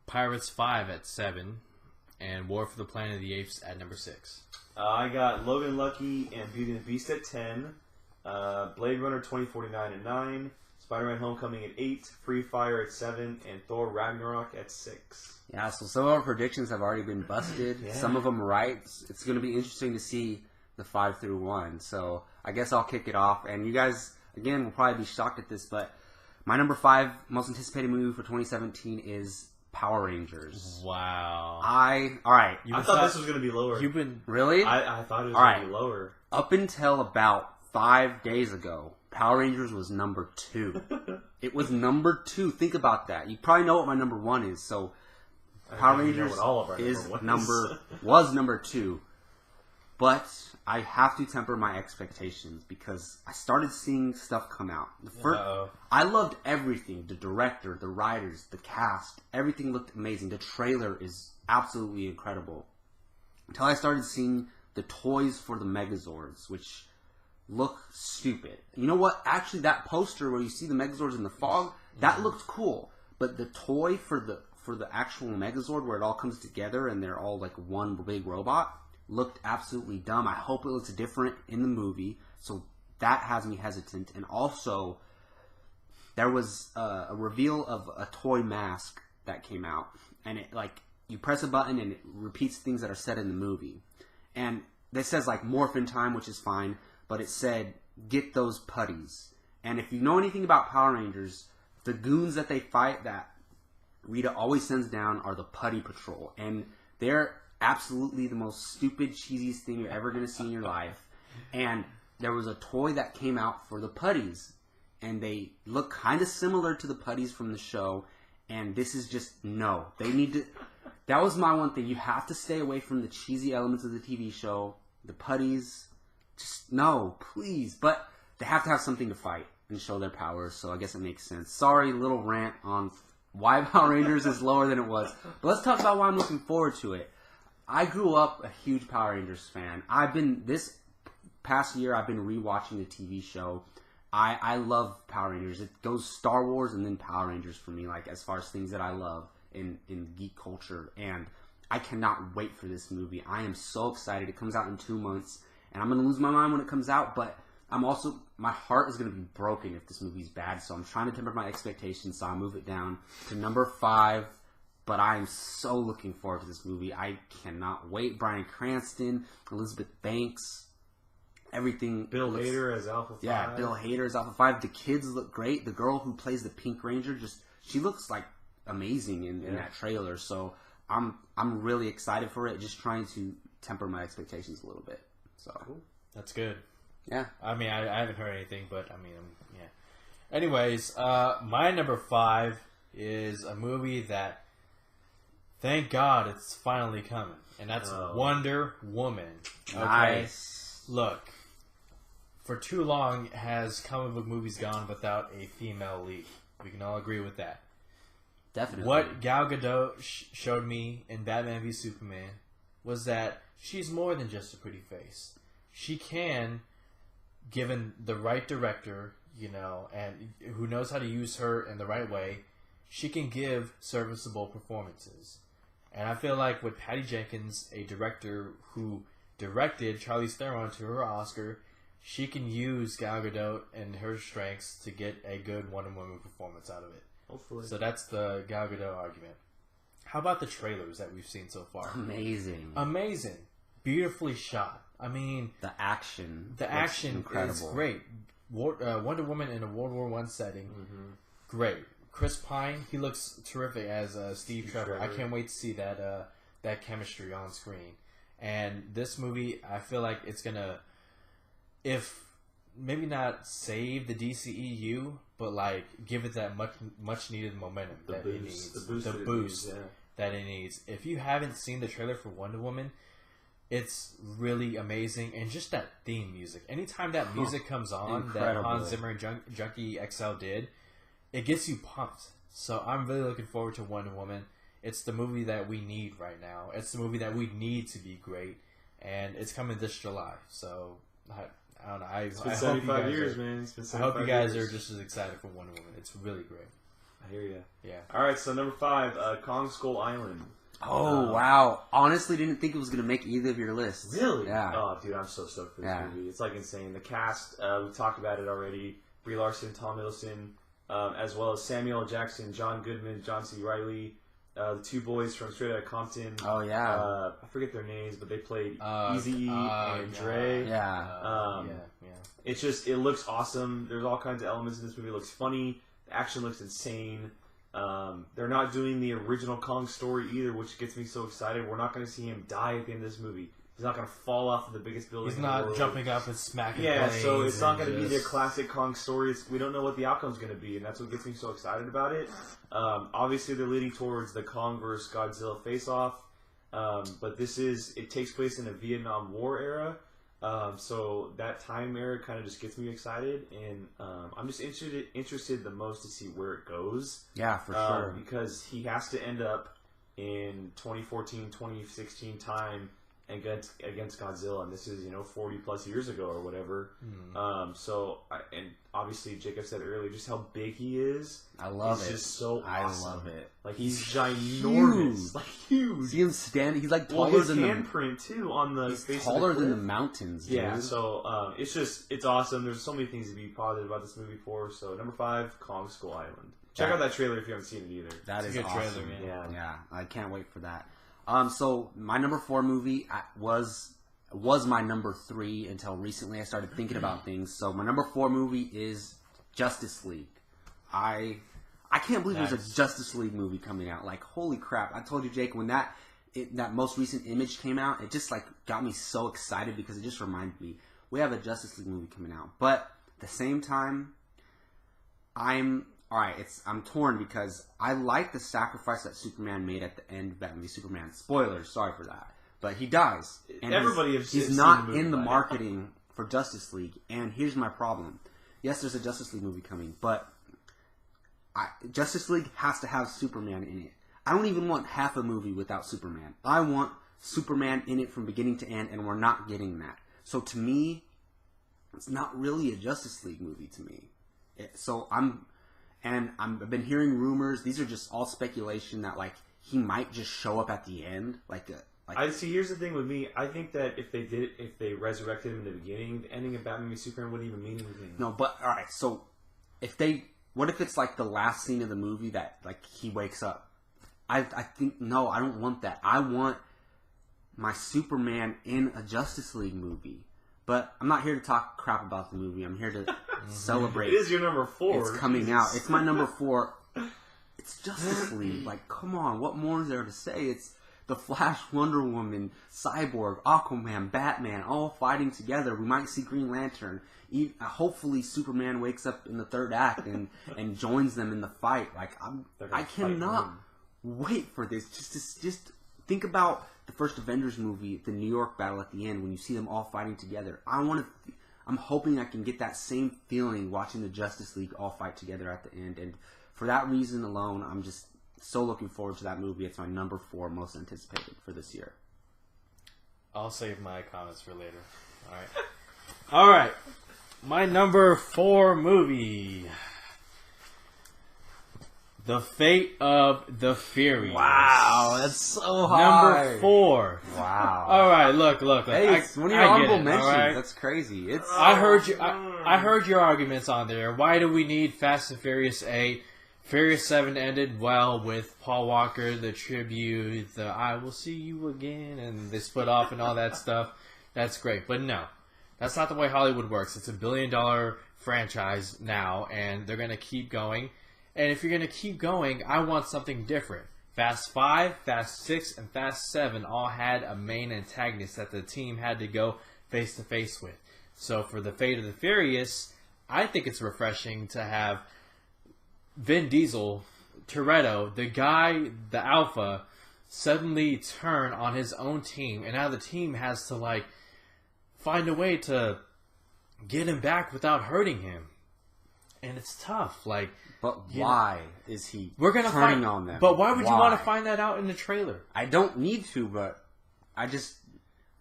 Pirates 5 at 7, and War for the Planet of the Apes at number 6. I got Logan Lucky and Beauty and the Beast at 10, Blade Runner 2049 at 9, Spider-Man Homecoming at 8, Free Fire at 7, and Thor Ragnarok at 6. Yeah, so some of our predictions have already been busted. Yeah. Some of them right. It's going to be interesting to see the 5 through 1. So I guess I'll kick it off. And you guys, again, will probably be shocked at this, but my number 5 most anticipated movie for 2017 is Power Rangers. Wow. All right. I thought this was going to be lower. You've been... Really? I thought it was All going right. to be lower. Up until about 5 days ago, Power Rangers was number 2. It was number 2. Think about that. You probably know what my number 1 is. So Power think you know Rangers what all of our is number one is. was number 2. But I have to temper my expectations because I started seeing stuff come out. I loved everything. The director, the writers, the cast. Everything looked amazing. The trailer is absolutely incredible. Until I started seeing the toys for the Megazords, which look stupid. You know what? Actually, that poster where you see the Megazords in the fog, that looked cool. But the toy for the actual Megazord, where it all comes together and they're all like one big robot, looked absolutely dumb. I hope it looks different in the movie. So that has me hesitant. And also, there was a reveal of a toy mask that came out, and it you press a button and it repeats things that are said in the movie. And it says morphin time, which is fine, but it said get those putties. And if you know anything about Power Rangers, the goons that they fight that Rita always sends down are the Putty Patrol, and they're absolutely the most stupid, cheesiest thing you're ever going to see in your life. And there was a toy that came out for the putties, and they look kind of similar to the putties from the show, and this is just, no. They need to... That was my one thing. You have to stay away from the cheesy elements of the TV show, the putties. Just, no, please. But they have to have something to fight and show their powers, so I guess it makes sense. Sorry, little rant on why Power Rangers is lower than it was. But let's talk about why I'm looking forward to it. I grew up a huge Power Rangers fan. This past year, I've been rewatching the TV show. I love Power Rangers. It goes Star Wars and then Power Rangers for me, as far as things that I love in geek culture. And I cannot wait for this movie. I am so excited. It comes out in 2 months, and I'm going to lose my mind when it comes out, but my heart is going to be broken if this movie's bad, so I'm trying to temper my expectations, so I'll move it down to number 5. But I am so looking forward to this movie. I cannot wait. Bryan Cranston, Elizabeth Banks, everything. Bill Hader as Alpha 5. Yeah, Bill Hader as Alpha 5. The kids look great. The girl who plays the Pink Ranger, she looks amazing in that trailer. So I'm really excited for it. Just trying to temper my expectations a little bit. So That's good. Yeah. I mean, I haven't heard anything, but I mean, yeah. Anyways, my number 5 is a movie that, thank God, it's finally coming, and that's Wonder Woman. Okay? Nice. Look, for too long has comic book movies gone without a female lead. We can all agree with that. Definitely. What Gal Gadot showed me in Batman v Superman was that she's more than just a pretty face. She can, given the right director, and who knows how to use her in the right way, she can give serviceable performances. And I feel like with Patty Jenkins, a director who directed Charlize Theron to her Oscar, she can use Gal Gadot and her strengths to get a good Wonder Woman performance out of it. Hopefully. So that's the Gal Gadot argument. How about the trailers that we've seen so far? Amazing. Beautifully shot. I mean, the action is great. Wonder Woman in a World War I setting, great. Chris Pine, he looks terrific as Steve Trevor. I can't wait to see that chemistry on screen. And this movie, I feel like it's gonna, if maybe not save the DCEU, but like give it that much needed momentum that it needs. The boost that it needs. If you haven't seen the trailer for Wonder Woman, it's really amazing, and just that theme music. Anytime that music comes on, incredible. that Hans Zimmer and Junkie XL did, it gets you pumped. So I'm really looking forward to Wonder Woman. It's the movie that we need right now. It's the movie that we need to be great, and it's coming this July. So I don't know. It's been 75 years, man. It's been 75 I hope you guys years. are just as excited for Wonder Woman. It's really great. I hear you. Yeah. All right, so number 5, Kong Skull Island. Oh, wow. Honestly, didn't think it was going to make either of your lists. Really? Yeah. Oh, dude, I'm so stoked for this movie. It's like insane. The cast, we talked about it already. Brie Larson, Tom Hiddleston, as well as Samuel L. Jackson, John Goodman, John C. Reilly, the 2 boys from Straight Outta Compton. Oh, yeah. I forget their names, but they played Eazy-E and Dre. Yeah. It's just, it looks awesome. There's all kinds of elements in this movie. It looks funny. The action looks insane. They're not doing the original Kong story either, which gets me so excited. We're not going to see him die at the end of this movie. He's not going to fall off of the biggest building. He's in the not world. jumping up and smacking. Yeah, planes so it's not going to be just- their classic Kong story. We don't know what the outcome's going to be, and that's what gets me so excited about it. Obviously, they're leading towards the Kong versus Godzilla face-off, but it takes place in a Vietnam War era. So that time era kind of just gets me excited, and I'm just interested the most to see where it goes. Yeah, for sure. Because he has to end up in 2014, 2016 time against Godzilla, and this is 40 plus years ago or whatever. And obviously Jacob said earlier just how big he is. I love it. It's just so awesome. I love it. Like he's ginormous, like huge. See him standing. He's like taller his than handprint too on the He's face taller of the than the cliff. mountains. Dude. Yeah, so it's awesome. There's so many things to be positive about this movie for. So number 5, Kong Skull Island. Check out that trailer if you haven't seen it either. That is a good awesome. trailer, man. Yeah. I can't wait for that. So my number 4 movie was my number 3 until recently. I started thinking about things. So my number 4 movie is Justice League. I can't believe there's a Justice League movie coming out. Like, holy crap! I told you, Jake, when that most recent image came out, it just like got me so excited because it just reminded me we have a Justice League movie coming out. But at the same time, I'm torn because I like the sacrifice that Superman made at the end of Batman v Superman. Spoilers, sorry for that. But he dies. And Everybody has he's seen not the movie in the by now. marketing for Justice League. And here's my problem. Yes, there's a Justice League movie coming, but Justice League has to have Superman in it. I don't even want half a movie without Superman. I want Superman in it from beginning to end, and we're not getting that. So to me, it's not really a Justice League movie to me. I've been hearing rumors. These are just all speculation that like he might just show up at the end, I see. Here's the thing with me. I think that if they resurrected him in the beginning, the ending of Batman v Superman wouldn't even mean anything. No, but all right. So what if it's like the last scene of the movie that like he wakes up? I think no, I don't want that. I want my Superman in a Justice League movie. But I'm not here to talk crap about the movie. I'm here to celebrate. It is your number 4. It's coming Jesus. out. It's my number 4. It's Justice League. Like, come on. What more is there to say? the Flash, Wonder Woman, Cyborg, Aquaman, Batman, all fighting together. We might see Green Lantern. Hopefully, Superman wakes up in the third act and joins them in the fight. Like I cannot wait for this. Just think about the first Avengers movie, the New York battle at the end when you see them all fighting together. I'm hoping I can get that same feeling watching the Justice League all fight together at the end. And for that reason alone, I'm just so looking forward to that movie. It's my number 4 most anticipated for this year. I'll save my comments for later. All right. All right. My number 4 movie. The Fate of the Furious. Wow, that's so hard. Number 4. Wow. All right, look. Hey, it's one of your honorable mentions. Right? That's crazy. I heard you. I heard your arguments on there. Why do we need Fast and Furious 8? Furious 7 ended well with Paul Walker, the tribute, the "I will see you again," and they split off and all that stuff. That's great, but no, that's not the way Hollywood works. It's a $1 billion franchise now, and they're gonna keep going. And if you're going to keep going, I want something different. Fast 5, Fast 6, and Fast 7 all had a main antagonist that the team had to go face-to-face with. So for the Fate of the Furious, I think it's refreshing to have Vin Diesel, Toretto, the guy, the alpha, suddenly turn on his own team. And now the team has to, find a way to get him back without hurting him. And it's tough. But why is he turning on them? But why would you want to find that out in the trailer? I don't need to, but I just...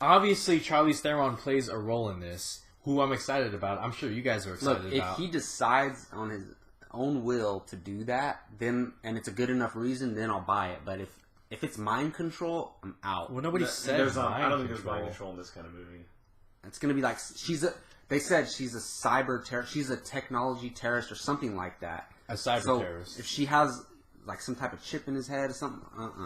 Obviously, Charlize Theron plays a role in this, who I'm excited about. I'm sure you guys are excited about. If he decides on his own will to do that, then and it's a good enough reason, then I'll buy it. But if it's mind control, I'm out. Well, nobody said I don't think there's mind control in this kind of movie. It's going to be like... They said she's a cyber terrorist. She's a technology terrorist or something like that. A cyber terrorist. If she has some type of chip in his head or something,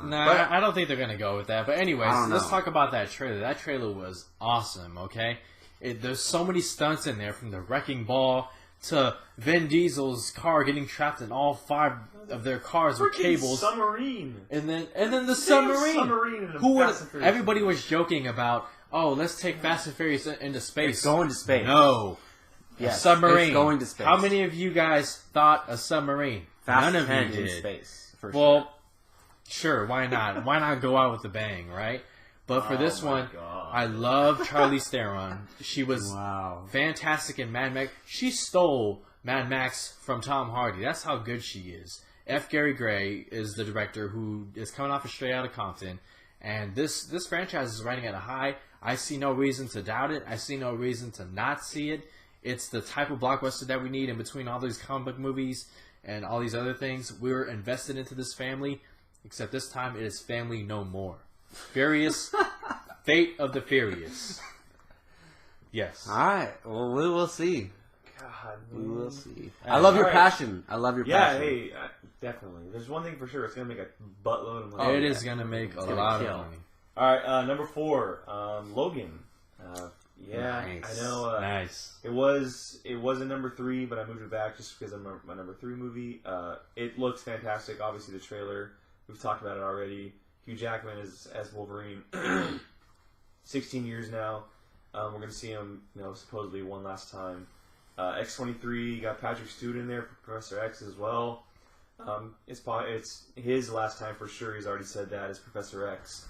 Nah, I don't think they're gonna go with that. But anyways, let's talk about that trailer. That trailer was awesome. Okay, there's so many stunts in there, from the wrecking ball to Vin Diesel's car getting trapped in all 5 of their cars with cables. Submarine. And then the submarine. Everybody was joking about. Oh, let's take Fast and Furious into space. It's going to space. No. Yes, a submarine. It's going to space. How many of you guys thought a submarine? None of you did. In space, for sure. Sure, why not? Why not go out with a bang, right? But for this one, I love Charlize Theron. She was fantastic in Mad Max. She stole Mad Max from Tom Hardy. That's how good she is. F. Gary Gray is the director who is coming off of Straight Outta Compton. And this franchise is riding at a high. I see no reason to doubt it. I see no reason to not see it. It's the type of blockbuster that we need in between all these comic book movies and all these other things. We're invested into this family, except this time it is family no more. Furious, Fate of the Furious. Yes. All right. Well, we will see. God, we will see. I love your passion. I love your passion. Yeah, hey, definitely. There's one thing for sure. It's going to make a buttload of money. It is going to make a lot of money. All right, number 4, Logan. Nice. I know. Nice. It was a number 3, but I moved it back just because of my number 3 movie. It looks fantastic. Obviously, the trailer, we've talked about it already. Hugh Jackman as Wolverine. 16 years now. We're going to see him, supposedly one last time. X-23, you got Patrick Stewart in there for Professor X as well. It's his last time for sure. He's already said that as Professor X.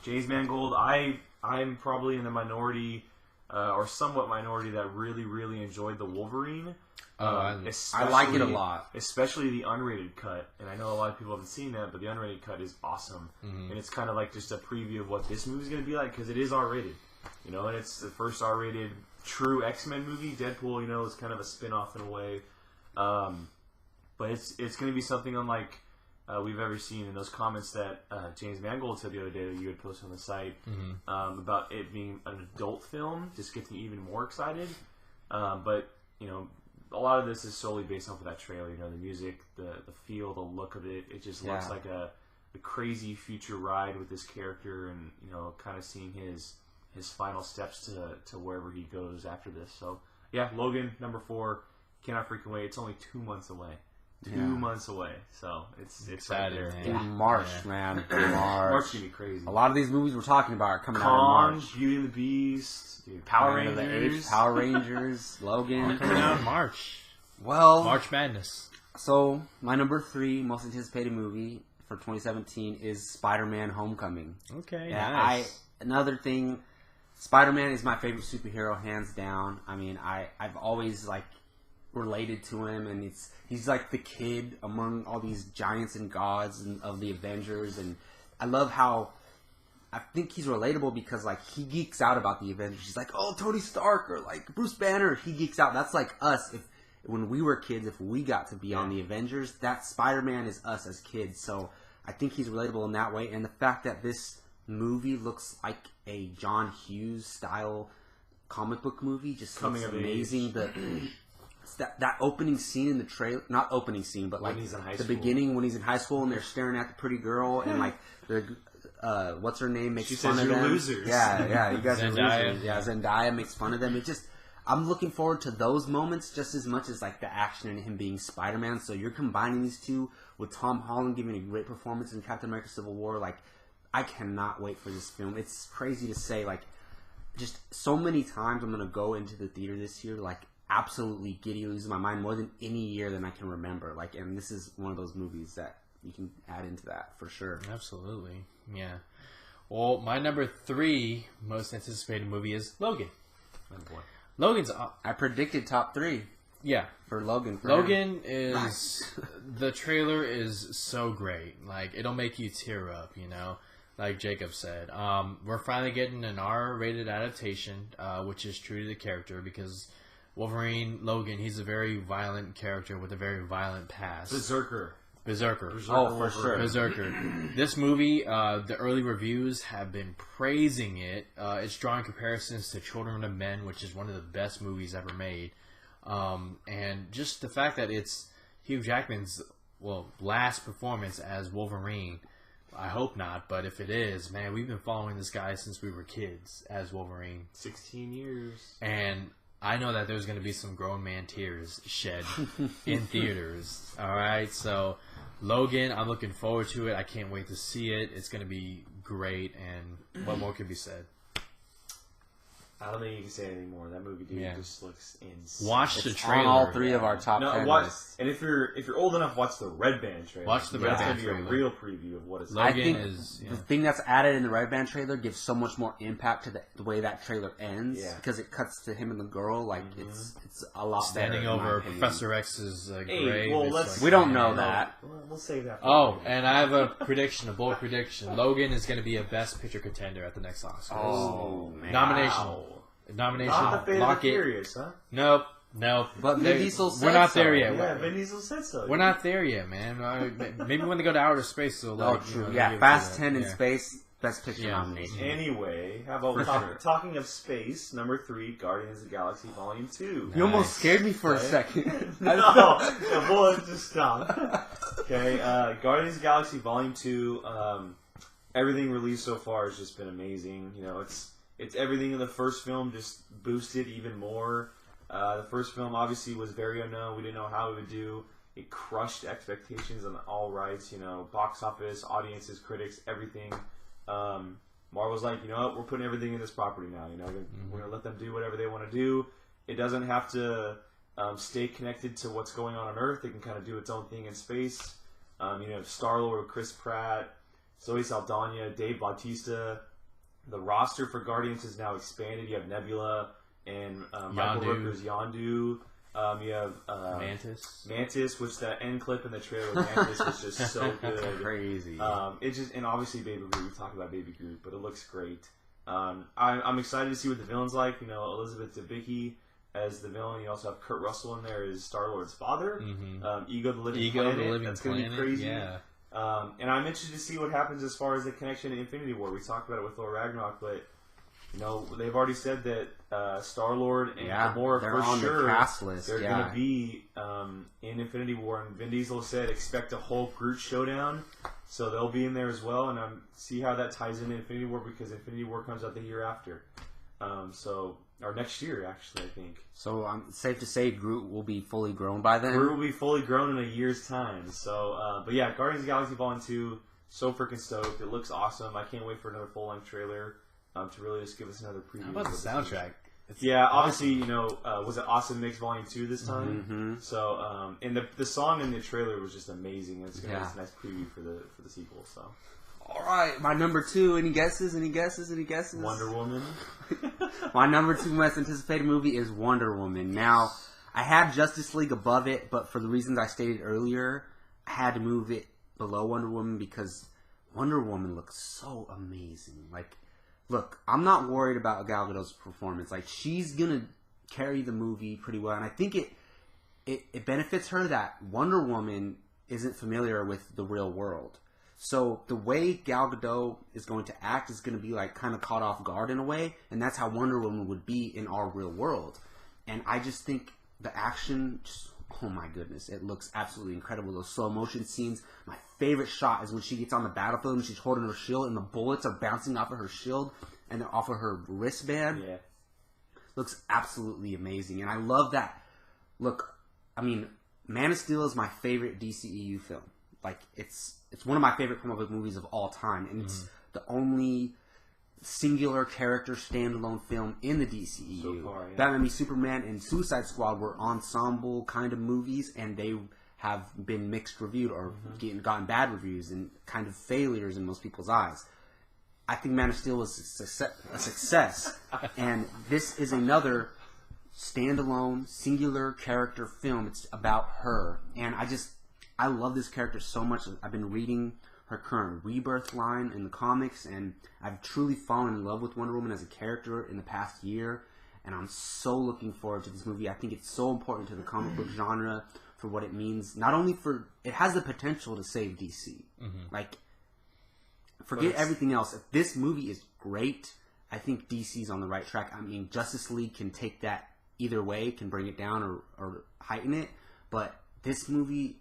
James Mangold, I'm probably in the minority, or somewhat minority, that really, really enjoyed the Wolverine. I like it a lot. Especially the unrated cut. And I know a lot of people haven't seen that, but the unrated cut is awesome. Mm-hmm. And it's kind of like just a preview of what this movie's going to be like, because it is R-rated. And it's the first R-rated true X-Men movie. Deadpool, is kind of a spin-off in a way. But it's going to be something unlike we've ever seen. In those comments that James Mangold said the other day that you had posted on the site about it being an adult film just gets me even more excited. But a lot of this is solely based off of that trailer. The music, the feel, the look of it. It just looks like a crazy future ride with this character, and kind of seeing his final steps to wherever he goes after this. So yeah, Logan number 4. Cannot freaking wait. It's only 2 months away. 2 months away. So it's Excited, right there. man. In March, Yeah. man. March March. gonna be crazy. A lot of these movies we're talking about are coming out Kong, in March. Beauty and the Beast, dude, Power Planet of the Rangers. Apes, Power Rangers, Logan. Coming out in March. Well, March Madness. so my number 3 most anticipated movie for 2017 is Spider-Man: Homecoming. Okay, Yeah, nice. another thing, Spider-Man is my favorite superhero, hands down. I mean, I've always like related to him, and he's like the kid among all these giants and gods and of the Avengers, and I love how I think he's relatable because like he geeks out about the Avengers. He's like, oh, Tony Stark or like Bruce Banner. He geeks out. That's like us. If when we were kids, if we got to be on the Avengers, that Spider-Man is us as kids. So I think he's relatable in that way, and the fact that this movie looks like a John Hughes style comic book movie just Coming looks of amazing. It's that opening scene in the trailer, not opening scene, but When like he's in high the school. beginning when he's in high school and they're staring at the pretty girl and like the what's her name makes She fun says of you're them. losers. Yeah, you guys Zendaya. are losers. Yeah, Zendaya makes fun of them. It just I'm looking forward to those moments just as much as like the action and him being Spider-Man. So you're combining these two with Tom Holland giving a great performance in Captain America: Civil War. Like I cannot wait for this film. It's crazy to say like just so many times I'm gonna go into the theater this year like absolutely giddy, losing my mind more than any year than I can remember. Like, and this is one of those movies that you can add into that for sure. Absolutely. Yeah. Well, my number 3 most anticipated movie is Logan. Oh, boy. Logan's I predicted top 3 yeah. for Logan. For Logan is the trailer is so great. Like it'll make you tear up, you know. Like Jacob said, we're finally getting an R-rated adaptation, which is true to the character because Wolverine Logan, he's a very violent character with a very violent past. Berserker. Berserker. Oh, for sure. Berserker. This movie, the early reviews have been praising it. It's drawing comparisons to Children of Men, which is one of the best movies ever made. And just the fact that it's Hugh Jackman's last performance as Wolverine. I hope not, but if it is, man, we've been following this guy since we were kids as Wolverine. 16 years. And I know that there's going to be some grown man tears shed in theaters. All right, so Logan, I'm looking forward to it. I can't wait to see it. It's going to be great, and what more could be said? I don't think you can say anything more. That movie, dude, Yeah. just looks insane. Watch the It's trailer. on all 3 of our top 10 watch, lists. and if you're old enough, watch the Red Band trailer. Watch the Red That's Band gonna be trailer. a real preview of what it's Logan like. I think is the thing that's added in the Red Band trailer gives so much more impact to the way that trailer ends Yeah. because it cuts to him and the girl. Like it's a lot standing better, in my over opinion. Professor X's Hey, grave. well, It's let's- like- We don't know that. We'll save that. For Oh, later. and I have a prediction, a bold prediction. Logan is going to be a Best Picture contender at the next Oscars. Oh man, Nomination. Wow. Nomination. Not the Fate of Lock the it. Furious, huh? Nope. But Vin Diesel We're said not so. there yet. Yeah, Vin Diesel said so. We're not there yet, man. Maybe when they go to outer space, they'll Oh, like, true. you know, Yeah, give it Fast to 10 in them. Yeah. space, Best Picture Yeah. nomination. Anyway, how about talking of space? Number 3, Guardians of the Galaxy Volume 2. You almost scared me for a Okay. second. No, the bullet just stopped. Okay, Guardians of the Galaxy Volume 2. Everything released so far has just been amazing. You know, it's everything in the first film just boosted even more. The first film obviously was very unknown. We didn't know how it would do. It crushed expectations on all rights. You know, box office, audiences, critics, everything. Marvel's like, you know what? We're putting everything in this property now. You know, we're gonna let them do whatever they want to do. It doesn't have to stay connected to what's going on Earth. It can kind of do its own thing in space. You know, Star-Lord, Chris Pratt, Zoe Saldana, Dave Bautista. The roster for Guardians is now expanded. You have Nebula and Michael Yondu. Rooker's Yondu. You have Mantis. which that end clip in the trailer with Mantis was just so good. Crazy. It's just, and obviously Baby Groot. We talked about Baby Groot, but it looks great. I'm excited to see what the villain's like. You know, Elizabeth Debicki as the villain. You also have Kurt Russell in there as Star-Lord's father. Mm-hmm. Ego the Living Ego, Planet. the Living That's Planet. going to be crazy. Yeah. And I'm interested to see what happens as far as the connection to Infinity War. We talked about it with Thor Ragnarok, but you know they've already said that Star-Lord and Gamora they're for on sure the cast list. they're Yeah. going to be in Infinity War. And Vin Diesel said expect a Hulk Groot showdown, so they'll be in there as well. And see how that ties into Infinity War because Infinity War comes out the year after. Or next year, actually, I think. So safe to say Groot will be fully grown by then. Groot will be fully grown in a year's time. So, but yeah, Guardians of the Galaxy Volume 2, so freaking stoked. It looks awesome. I can't wait for another full-length trailer to really just give us another preview. How about the soundtrack? Yeah, obviously, was it Awesome Mix Volume 2 this time? Mm-hmm. So, and the song in the trailer was just amazing. It's going to be Yeah. a nice preview for the sequel, so. All right, my number 2. Any guesses? Any guesses? Any guesses? Wonder Woman. My number 2 most anticipated movie is Wonder Woman. Now, I had Justice League above it, but for the reasons I stated earlier, I had to move it below Wonder Woman because Wonder Woman looks so amazing. Like, look, I'm not worried about Gal Gadot's performance. Like, she's gonna carry the movie pretty well, and I think it benefits her that Wonder Woman isn't familiar with the real world. So the way Gal Gadot is going to act is going to be like kind of caught off guard in a way, and that's how Wonder Woman would be in our real world. And I just think the action, oh my goodness, it looks absolutely incredible. Those slow motion scenes. My favorite shot is when she gets on the battlefield and she's holding her shield, and the bullets are bouncing off of her shield and they're off of her wristband. Yeah. Looks absolutely amazing, and I love that. Look, I mean, Man of Steel is my favorite DCEU film. Like, it's one of my favorite comic book movies of all time, and it's the only singular character standalone film in the DCEU. So far, yeah. Batman v Superman and Suicide Squad were ensemble kind of movies, and they have been mixed reviewed or gotten bad reviews and kind of failures in most people's eyes. I think Man of Steel was a success, and this is another standalone, singular character film. It's about her, and I love this character so much. I've been reading her current Rebirth line in the comics, and I've truly fallen in love with Wonder Woman as a character in the past year, and I'm so looking forward to this movie. I think it's so important to the comic book genre for what it means. Not only for, it has the potential to save DC. Like, forget everything else. If this movie is great, I think DC's on the right track. I mean, Justice League can take that either way, can bring it down or heighten it, but this movie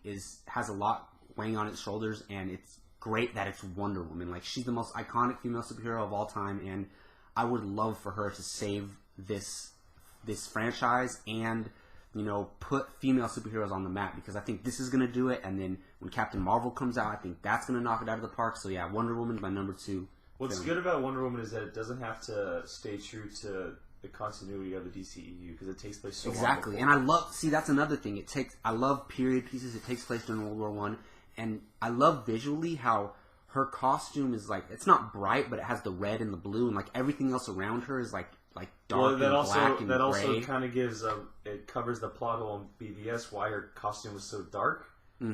has a lot weighing on its shoulders, and it's great that it's Wonder Woman. Like, she's the most iconic female superhero of all time, and I would love for her to save this franchise and, put female superheroes on the map, because I think this is going to do it, and then when Captain Marvel comes out, I think that's going to knock it out of the park. So yeah, Wonder Woman's my number 2. What's film. good about Wonder Woman is that it doesn't have to stay true to the continuity of the DCEU, because it takes place so long Exactly, before. and that's another thing. I love period pieces. It takes place during World War One, and I love visually how her costume is like, it's not bright, but it has the red and the blue, and like everything else around her is like dark and black and that gray. also kind of gives it covers the plot hole in BVS why her costume was so dark.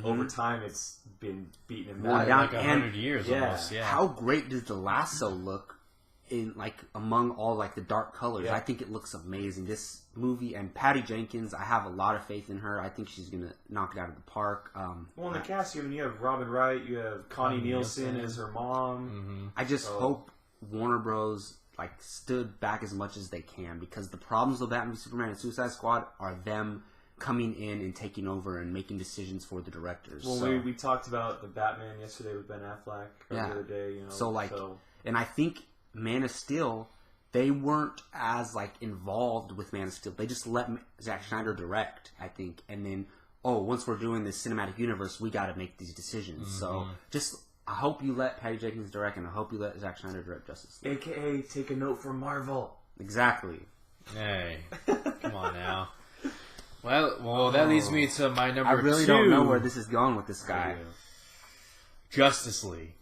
Over time, it's been beaten and Worn battered. down. Like 100 years yeah. almost. Yeah. How great does the lasso look in like among all like the dark colors? Yeah. I think it looks amazing. This movie, and Patty Jenkins, I have a lot of faith in her. I think she's gonna knock it out of the park. Well, in the cast, you have Robin Wright, you have Connie Nielsen as her mom. I just hope Warner Bros. Like stood back as much as they can, because the problems with Batman v Superman and Suicide Squad are them coming in and taking over and making decisions for the directors. Well, so, we talked about the Batman yesterday with Ben Affleck the other day. And I think Man of Steel, they weren't as like involved with Man of Steel. They just let Zack Snyder direct, I think, and then once we're doing this cinematic universe, we got to make these decisions. So I hope you let Patty Jenkins direct, and I hope you let Zack Snyder direct Justice League. AKA, take a note from Marvel. Exactly. Hey, come on now. Well, that leads me to my number 2. I really don't know where this is going with this guy. Justice League.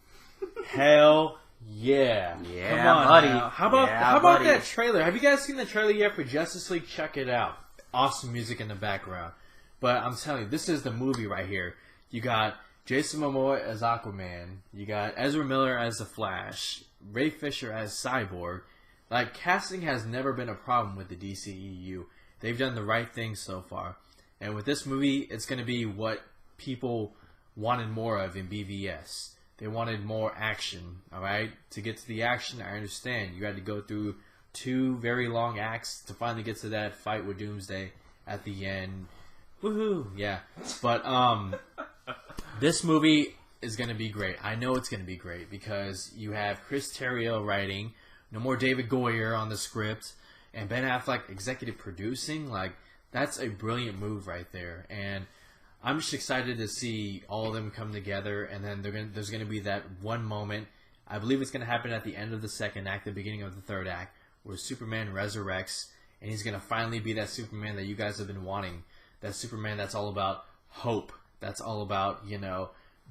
Hell yeah. Yeah, Come on buddy. now. How about buddy. that trailer? Have you guys seen the trailer yet for Justice League? Check it out. Awesome music in the background. But I'm telling you, this is the movie right here. You got Jason Momoa as Aquaman. You got Ezra Miller as the Flash. Ray Fisher as Cyborg. Like, casting has never been a problem with the DCEU. They've done the right thing so far. And with this movie, it's going to be what people wanted more of in BVS. They wanted more action, alright? To get to the action, I understand. You had to go through 2 very long acts to finally get to that fight with Doomsday at the end. Woohoo! Yeah. But, this movie is going to be great. I know it's going to be great because you have Chris Terrio writing, no more David Goyer on the script, and Ben Affleck executive producing. Like, that's a brilliant move right there. And I'm just excited to see all of them come together, and then there's going to be that one moment. I believe it's going to happen at the end of the second act, the beginning of the third act, where Superman resurrects, and he's going to finally be that Superman that you guys have been wanting. That Superman that's all about hope. That's all about,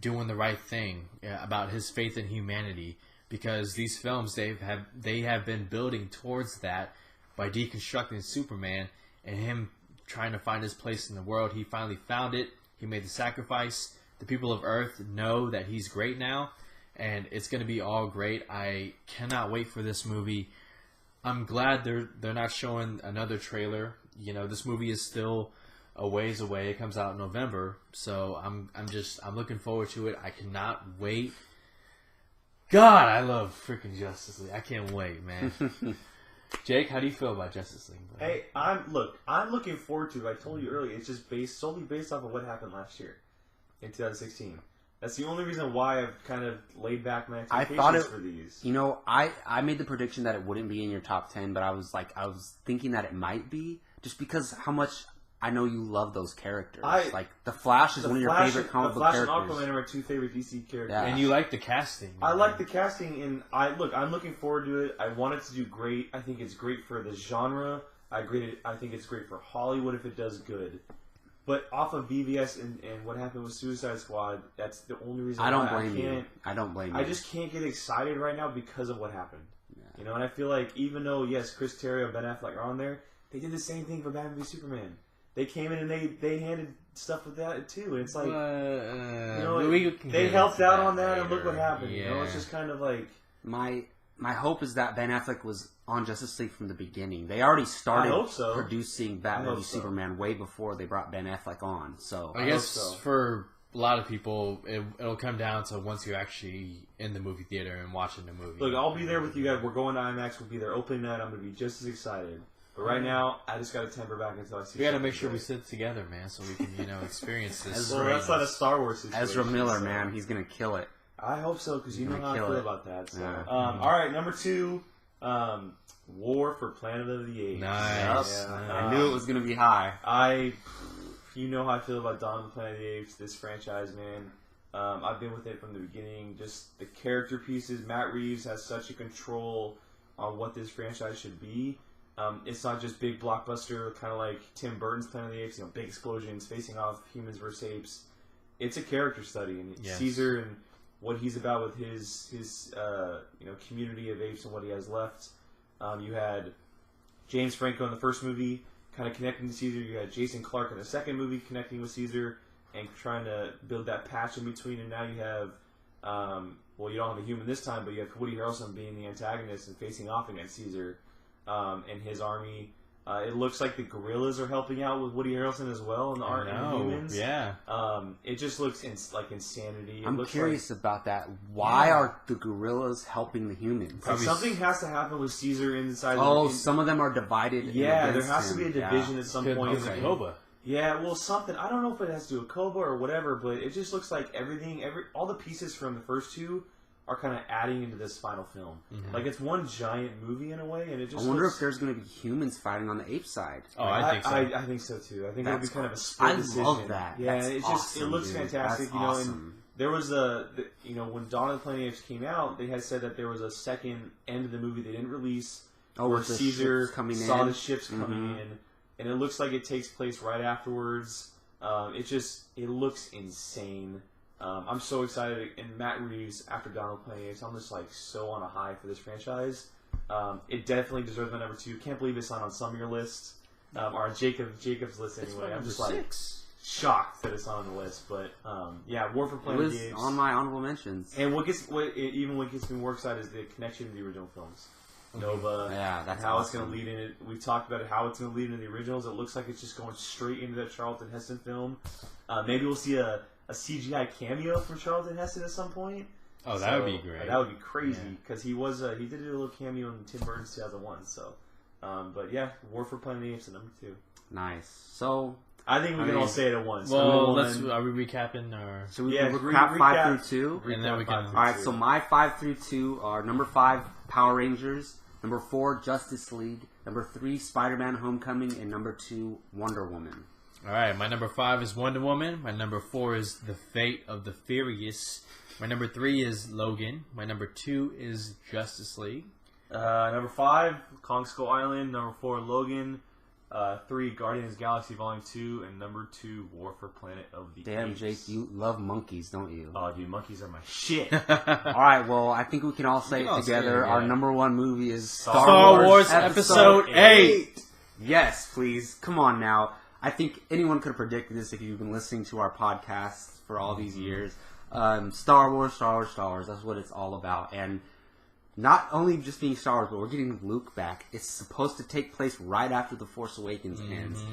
doing the right thing, about his faith in humanity. Because these films, they have been building towards that by deconstructing Superman and him trying to find his place in the world. He finally found it. He made the sacrifice. The people of Earth know that he's great now, and it's going to be all great. I cannot wait for this movie. I'm glad they're not showing another trailer. This movie is still a ways away. It comes out in November, so I'm looking forward to it. I cannot wait. God, I love freaking Justice League. I can't wait, man. Jake, how do you feel about Justice League, bro? Hey, I'm looking forward to it. I told you earlier, it's just solely based off of what happened last year in 2016. That's the only reason why I've kind of laid back my expectations for these. I made the prediction that it wouldn't be in your top 10, but I was thinking that it might be, just because how much I know you love those characters. The Flash is one of your favorite comic book characters. The Flash and Aquaman are my two favorite DC characters. Yeah. And you like the casting. I like the casting, and I'm looking forward to it. I want it to do great. I think it's great for the genre. I think it's great for Hollywood if it does good. But off of BVS and what happened with Suicide Squad, that's the only reason I don't blame you. I don't blame you. I just can't get excited right now because of what happened. Yeah. And I feel like even though, yes, Chris Terrio and Ben Affleck are on there, they did the same thing for Batman v Superman. They came in and they handed stuff with that too, and it's like they helped out on that, and look what happened. Yeah. It's just kind of like my hope is that Ben Affleck was on Justice League from the beginning. They already started producing Batman v Superman way before they brought Ben Affleck on. So I guess for a lot of people, it'll come down to once you're actually in the movie theater and watching the movie. Look, I'll be there with you guys. We're going to IMAX. We'll be there opening night. I'm going to be just as excited. But right now, I just got to temper back until I see. We got to make sure we sit together, man, so we can, experience this. Well, that's not a Star Wars situation. Ezra Miller, man, he's gonna kill it. I hope so, because you know how I feel about that. So. Yeah. All right, number 2, War for Planet of the Apes. Nice. Yeah. I knew it was gonna be high. You know how I feel about Dawn of the Planet of the Apes. This franchise, man. I've been with it from the beginning. Just the character pieces. Matt Reeves has such a control on what this franchise should be. It's not just big blockbuster, kind of like Tim Burton's Planet of the Apes, big explosions facing off humans versus apes. It's a character study, and Caesar and what he's about with his community of apes and what he has left. You had James Franco in the first movie, kind of connecting to Caesar. You had Jason Clarke in the second movie, connecting with Caesar and trying to build that patch in between. And now you have, you don't have a human this time, but you have Woody Harrelson being the antagonist and facing off against Caesar. And his army. It looks like the gorillas are helping out with Woody Harrelson as well, and the humans. Yeah. It just looks like insanity. I'm curious about that. Why are the gorillas helping the humans? Something has to happen with Caesar inside. Some of them are divided. Yeah, there has to be a division at some point. Because of Koba. Yeah, well, something. I don't know if it has to do with Koba or whatever, but it just looks like all the pieces from the first two are kind of adding into this final film. Mm-hmm. Like, it's one giant movie in a way, and it just I wonder if there's going to be humans fighting on the ape side. Oh, I think so. I think so, too. I think it'll be kind of a split decision. I love that. Yeah, That's awesome, it looks fantastic. That's awesome. And there was when Dawn of the Planet of the Apes came out, they had said that there was a second end of the movie they didn't release where Caesar saw the ships coming in, and it looks like it takes place right afterwards. It looks insane. I'm so excited, and Matt Reeves after Dawn of the Planet of the Apes, I'm just so on a high for this franchise. It definitely deserves my number 2. Can't believe it's not on some of your lists, or on Jacob's list anyway. I'm just 6. Shocked that it's not on the list, but War for Planet of the Apes. It was on my honorable mentions. And what gets me more excited is the connection to the original films. Nova, that's how awesome. It's going to lead in it. We've talked about how it's going to lead into the originals. It looks like it's just going straight into that Charlton Heston film. Maybe we'll see a CGI cameo from Charlton Heston at some point. Oh, that would be great. That would be crazy because he did a little cameo in Tim Burton's 2001. So, War for Planet of the Apes at number 2. Nice. So I think we can all say it at once. Well, are we recapping or? So we recap 5 through 2, and then we can. All right. So my 5 through 2 are number 5 Power Rangers, Number 4, Justice League. Number 3, Spider-Man: Homecoming, and number 2, Wonder Woman. All right, my number 5 is Wonder Woman. My number 4 is The Fate of the Furious. My number 3 is Logan. My number 2 is Justice League. Number 5, Kong Skull Island. Number 4, Logan. 3, Guardians of the Galaxy Volume 2. And number 2, War for Planet of the Damn, Apes. Jake, you love monkeys, don't you? Oh, dude, monkeys are my shit. Alright, well, I think we can all say can it all say it, together. yeah. Our number 1 movie is Star Wars Episode 8. Yes, please. Come on now. I think anyone could have predicted this if you've been listening to our podcast for all these years. Star Wars, Star Wars, Star Wars. That's what it's all about. And not only just being Star Wars, but we're getting Luke back. It's supposed to take place right after The Force Awakens ends.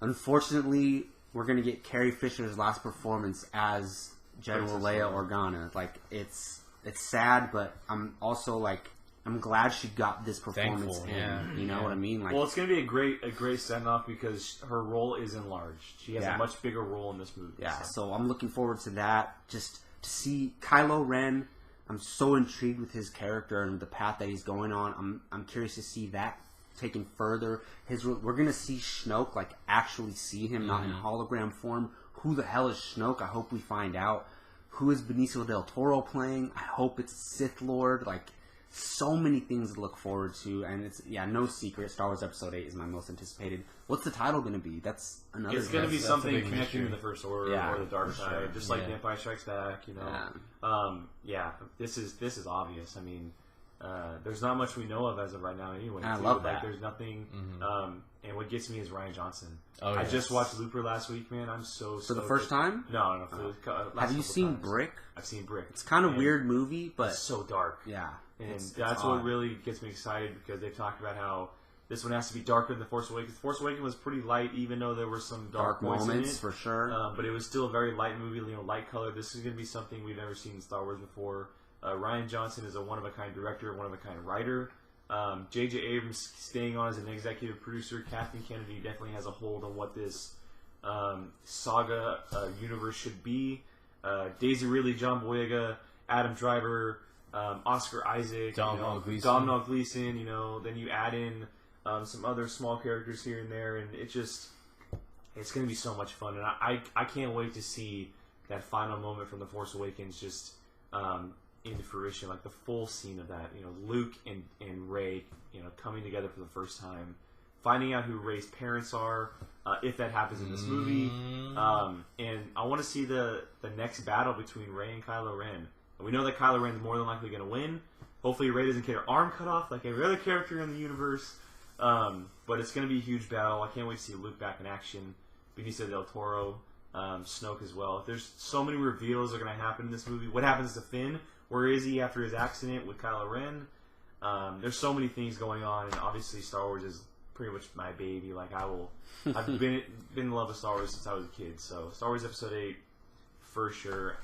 Unfortunately, we're going to get Carrie Fisher's last performance as General Leia Organa. Like, it's sad, but I'm also, like, I'm glad she got this performance Thankful, in. yeah. You know what I mean? Like, Well, it's going to be a great send-off because her role is enlarged. She has Yeah. a much bigger role in this movie. yeah, so I'm looking forward to that. Just to see Kylo Ren. I'm so intrigued with his character and the path that he's going on. I'm curious to see that taken further. We're gonna see Snoke, like actually see him, not in hologram form. Who the hell is Snoke? I hope we find out. Who is Benicio del Toro playing? I hope it's Sith Lord. Like, so many things to look forward to, and it's no secret. Star Wars Episode 8 is my most anticipated. What's the title going to be? That's another. It's going to be that's a something big connecting to mystery. the First Order Yeah, or the Dark for Side, sure. just like Yeah. The Empire Strikes Back. You know, this is obvious. I mean, there's not much we know of as of right now, anyway. I too. love Like, that. there's nothing. And what gets me is Ryan Johnson. Oh, I yes. just watched Looper last week, man. I'm so For the stoked. first time? No, for the last Have you couple seen times. Brick? I've seen Brick. It's kind of And weird movie, but It's so dark. yeah, And it's that's odd. what really gets me excited because they've talked about how this one has to be darker than The Force Awakens. The Force Awakens was pretty light, even though there were some dark points moments in it. for sure. But it was still a very light movie, light color. This is going to be something we've never seen in Star Wars before. Ryan Johnson is a one-of-a-kind director, one-of-a-kind writer. J.J. Abrams staying on as an executive producer. Kathleen Kennedy definitely has a hold on what this saga universe should be. Daisy Ridley, John Boyega, Adam Driver, Oscar Isaac, Domhnall Gleeson. Domhnall Gleeson. You know, then you add in some other small characters here and there, and it's going to be so much fun. And I can't wait to see that final moment from The Force Awakens just into fruition, like the full scene of that. You know, Luke and Rey, you know, coming together for the first time, finding out who Rey's parents are, if that happens in this movie. And I want to see the next battle between Rey and Kylo Ren. And we know that Kylo Ren is more than likely going to win. Hopefully Rey doesn't get her arm cut off like every other character in the universe. But it's going to be a huge battle. I can't wait to see Luke back in action. Benicio del Toro, Snoke as well. There's so many reveals that are going to happen in this movie. What happens to Finn? Where is he after his accident with Kylo Ren? There's so many things going on, and obviously Star Wars is pretty much my baby. Like, I've been in love with Star Wars since I was a kid. So Star Wars Episode 8, for sure.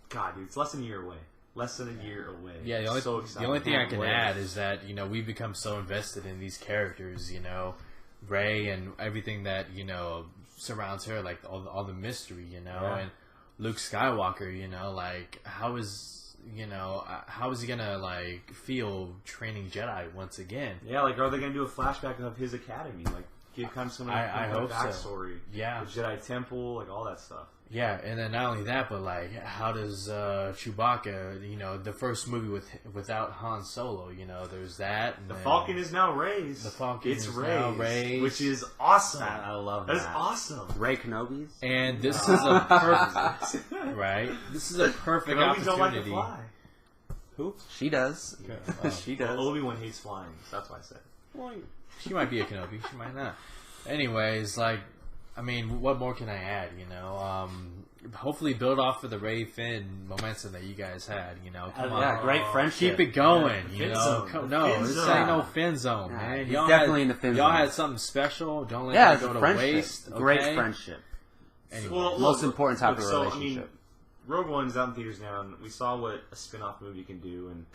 God, dude, it's less than a year away. Less than a year away. Yeah, the So only thing I excited. can add is that, you know, we've become so invested in these characters, you know, Rey and everything that, you know, surrounds her, like all the mystery, you know, Yeah. and Luke Skywalker, you know, like how is he gonna like feel training Jedi once again? Yeah, like, are they going to do a flashback of his academy? Like, give kind of some I kind of hope so. backstory. Yeah. The Jedi Temple, like, all that stuff. Yeah, and then not only that, but like, how does Chewbacca? You know, the first movie without Han Solo. You know, there's that. And The then Falcon is now Rey's. The Falcon it's is Rey's, now Rey's. which is awesome. I love That is that. awesome. Ray Kenobi's. and this is a perfect right. This is a perfect Kenobi don't like to opportunity. fly. Who? She does. Oh. She Well, does. Obi-Wan hates flying. So that's why I said. Well, she might be a Kenobi. She might not. Anyways, like, I mean, what more can I add? You know, hopefully build off of the Rey Finn momentum that you guys had. You know, come on. Yeah, great friendship. Keep it going, Yeah, you Fin know. Zone. Come, The no, Fin this Zone. ain't no Fin Zone, Yeah, man. he's Y'all definitely had, in the Fin y'all Zone. had something special. Don't let Yeah, that it's go a to friendship. waste. Great okay? friendship. Anyway. Well, Most important type of so, relationship. I mean, Rogue One's out in theaters now, and we saw what a spin-off movie can do, and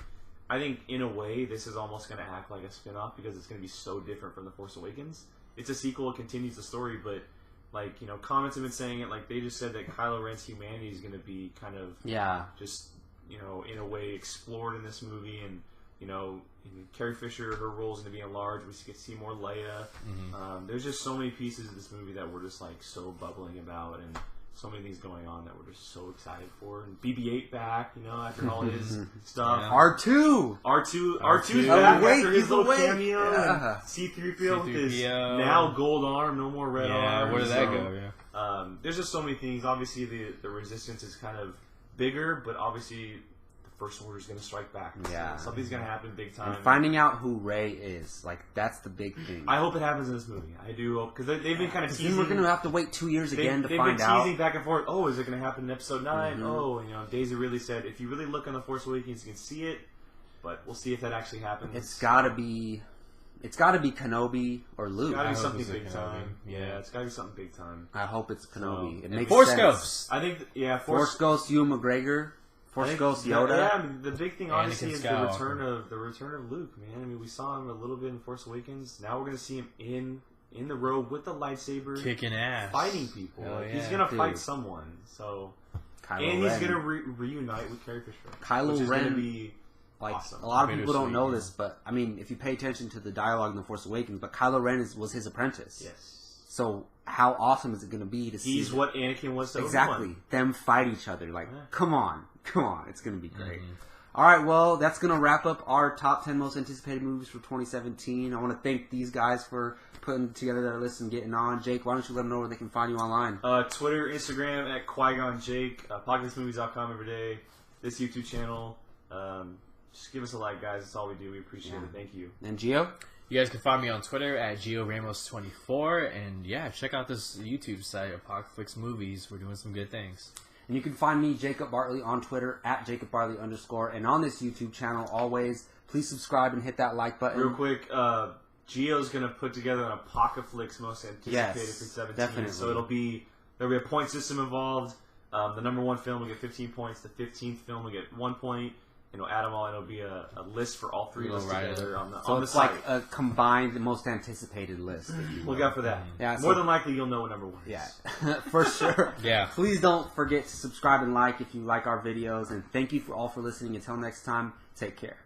I think, in a way, this is almost going to act like a spin-off because it's going to be so different from The Force Awakens. It's a sequel, it continues the story, but, like, you know, comments have been saying it, like, they just said that Kylo Ren's humanity is going to be kind of Yeah. just, you know, in a way explored in this movie, and, You know, Carrie Fisher, her role is going to be enlarged. We get to see more Leia. There's just so many pieces of this movie that we're just like so bubbling about, and so many things going on that we're just so excited for. And BB-8 back, you know, after all his stuff. Yeah. R2's back Wait, after his he's little awake. cameo. Yeah. And C-3PO with his C-3PO. now gold arm, no more red arm. Where did that So, go? Yeah. there's just so many things. Obviously, the resistance is kind of bigger, but obviously the First Order is going to strike back. Yeah. So something's going to happen big time. And finding out who Rey is, like, that's the big thing. I hope it happens in this movie. I do hope, because they've been kind of teasing. Then we're going to have to wait 2 years again to find They've out. been teasing back and forth. Oh, is it going to happen in Episode 9? Mhm. Oh, you know, Daisy really said, if you really look on The Force Awakens, you can see it. But we'll see if that actually happens. It's got to be Kenobi or Luke. It's got to be hope something it's a big Kenobi. time. Yeah. Yeah, it's got to be something big time. I hope it's Kenobi. So- It makes Force sense. Ghosts. I think, Force Ghost, Ewan McGregor. I Force think- Ghost, Yoda. Yeah, I mean, the big thing honestly Anakin is Skywalker. the return of Luke, man. I mean, we saw him a little bit in Force Awakens. Now we're gonna see him in the road with the lightsaber, Kicking ass. fighting people. Hell Like, yeah. He's gonna fight Dude. someone. So, Kylo and he's Ren. gonna reunite with Carrie Fisher. Kylo which is Ren- gonna be Like, awesome. a lot of people don't Bittersweet, know yeah. this, but I mean, if you pay attention to the dialogue in The Force Awakens, but Kylo Ren was his apprentice. Yes, So how awesome is it going to be to see? he's what Anakin was to exactly Obi-Wan. them fight each other. Like, Yeah. come on, it's going to be great. Mhm. All right, well, that's going to wrap up our top 10 most anticipated movies for 2017. I want to thank these guys for putting together their list and getting on. Jake, why don't you let them know where they can find you online? Twitter, Instagram at Qui-Gon Jake, PocketsMovies.com every day. This YouTube channel. Just give us a like, guys. That's all we do. We appreciate it. Thank you. And Gio? You guys can find me on Twitter at GioRamos24, and yeah, check out this YouTube site, Apocalypse Movies. We're doing some good things. And you can find me, Jacob Bartley, on Twitter at JacobBartley_. And on this YouTube channel, always, please subscribe and hit that like button. Real quick, Gio's gonna put together an Apocalypse most anticipated Yes, for 17. definitely. So there'll be a point system involved. The number one film will get 15 points. The 15th film will get 1 point. And we'll add them all, and it'll be a list for all three of us We'll write it together up. on the So on the it's site. like a combined, most anticipated list. if you will. Look out for that. Yeah, More so- than likely, you'll know what number one is. Yeah, for sure. Yeah. Please don't forget to subscribe and like if you like our videos. And thank you all for listening. Until next time, take care.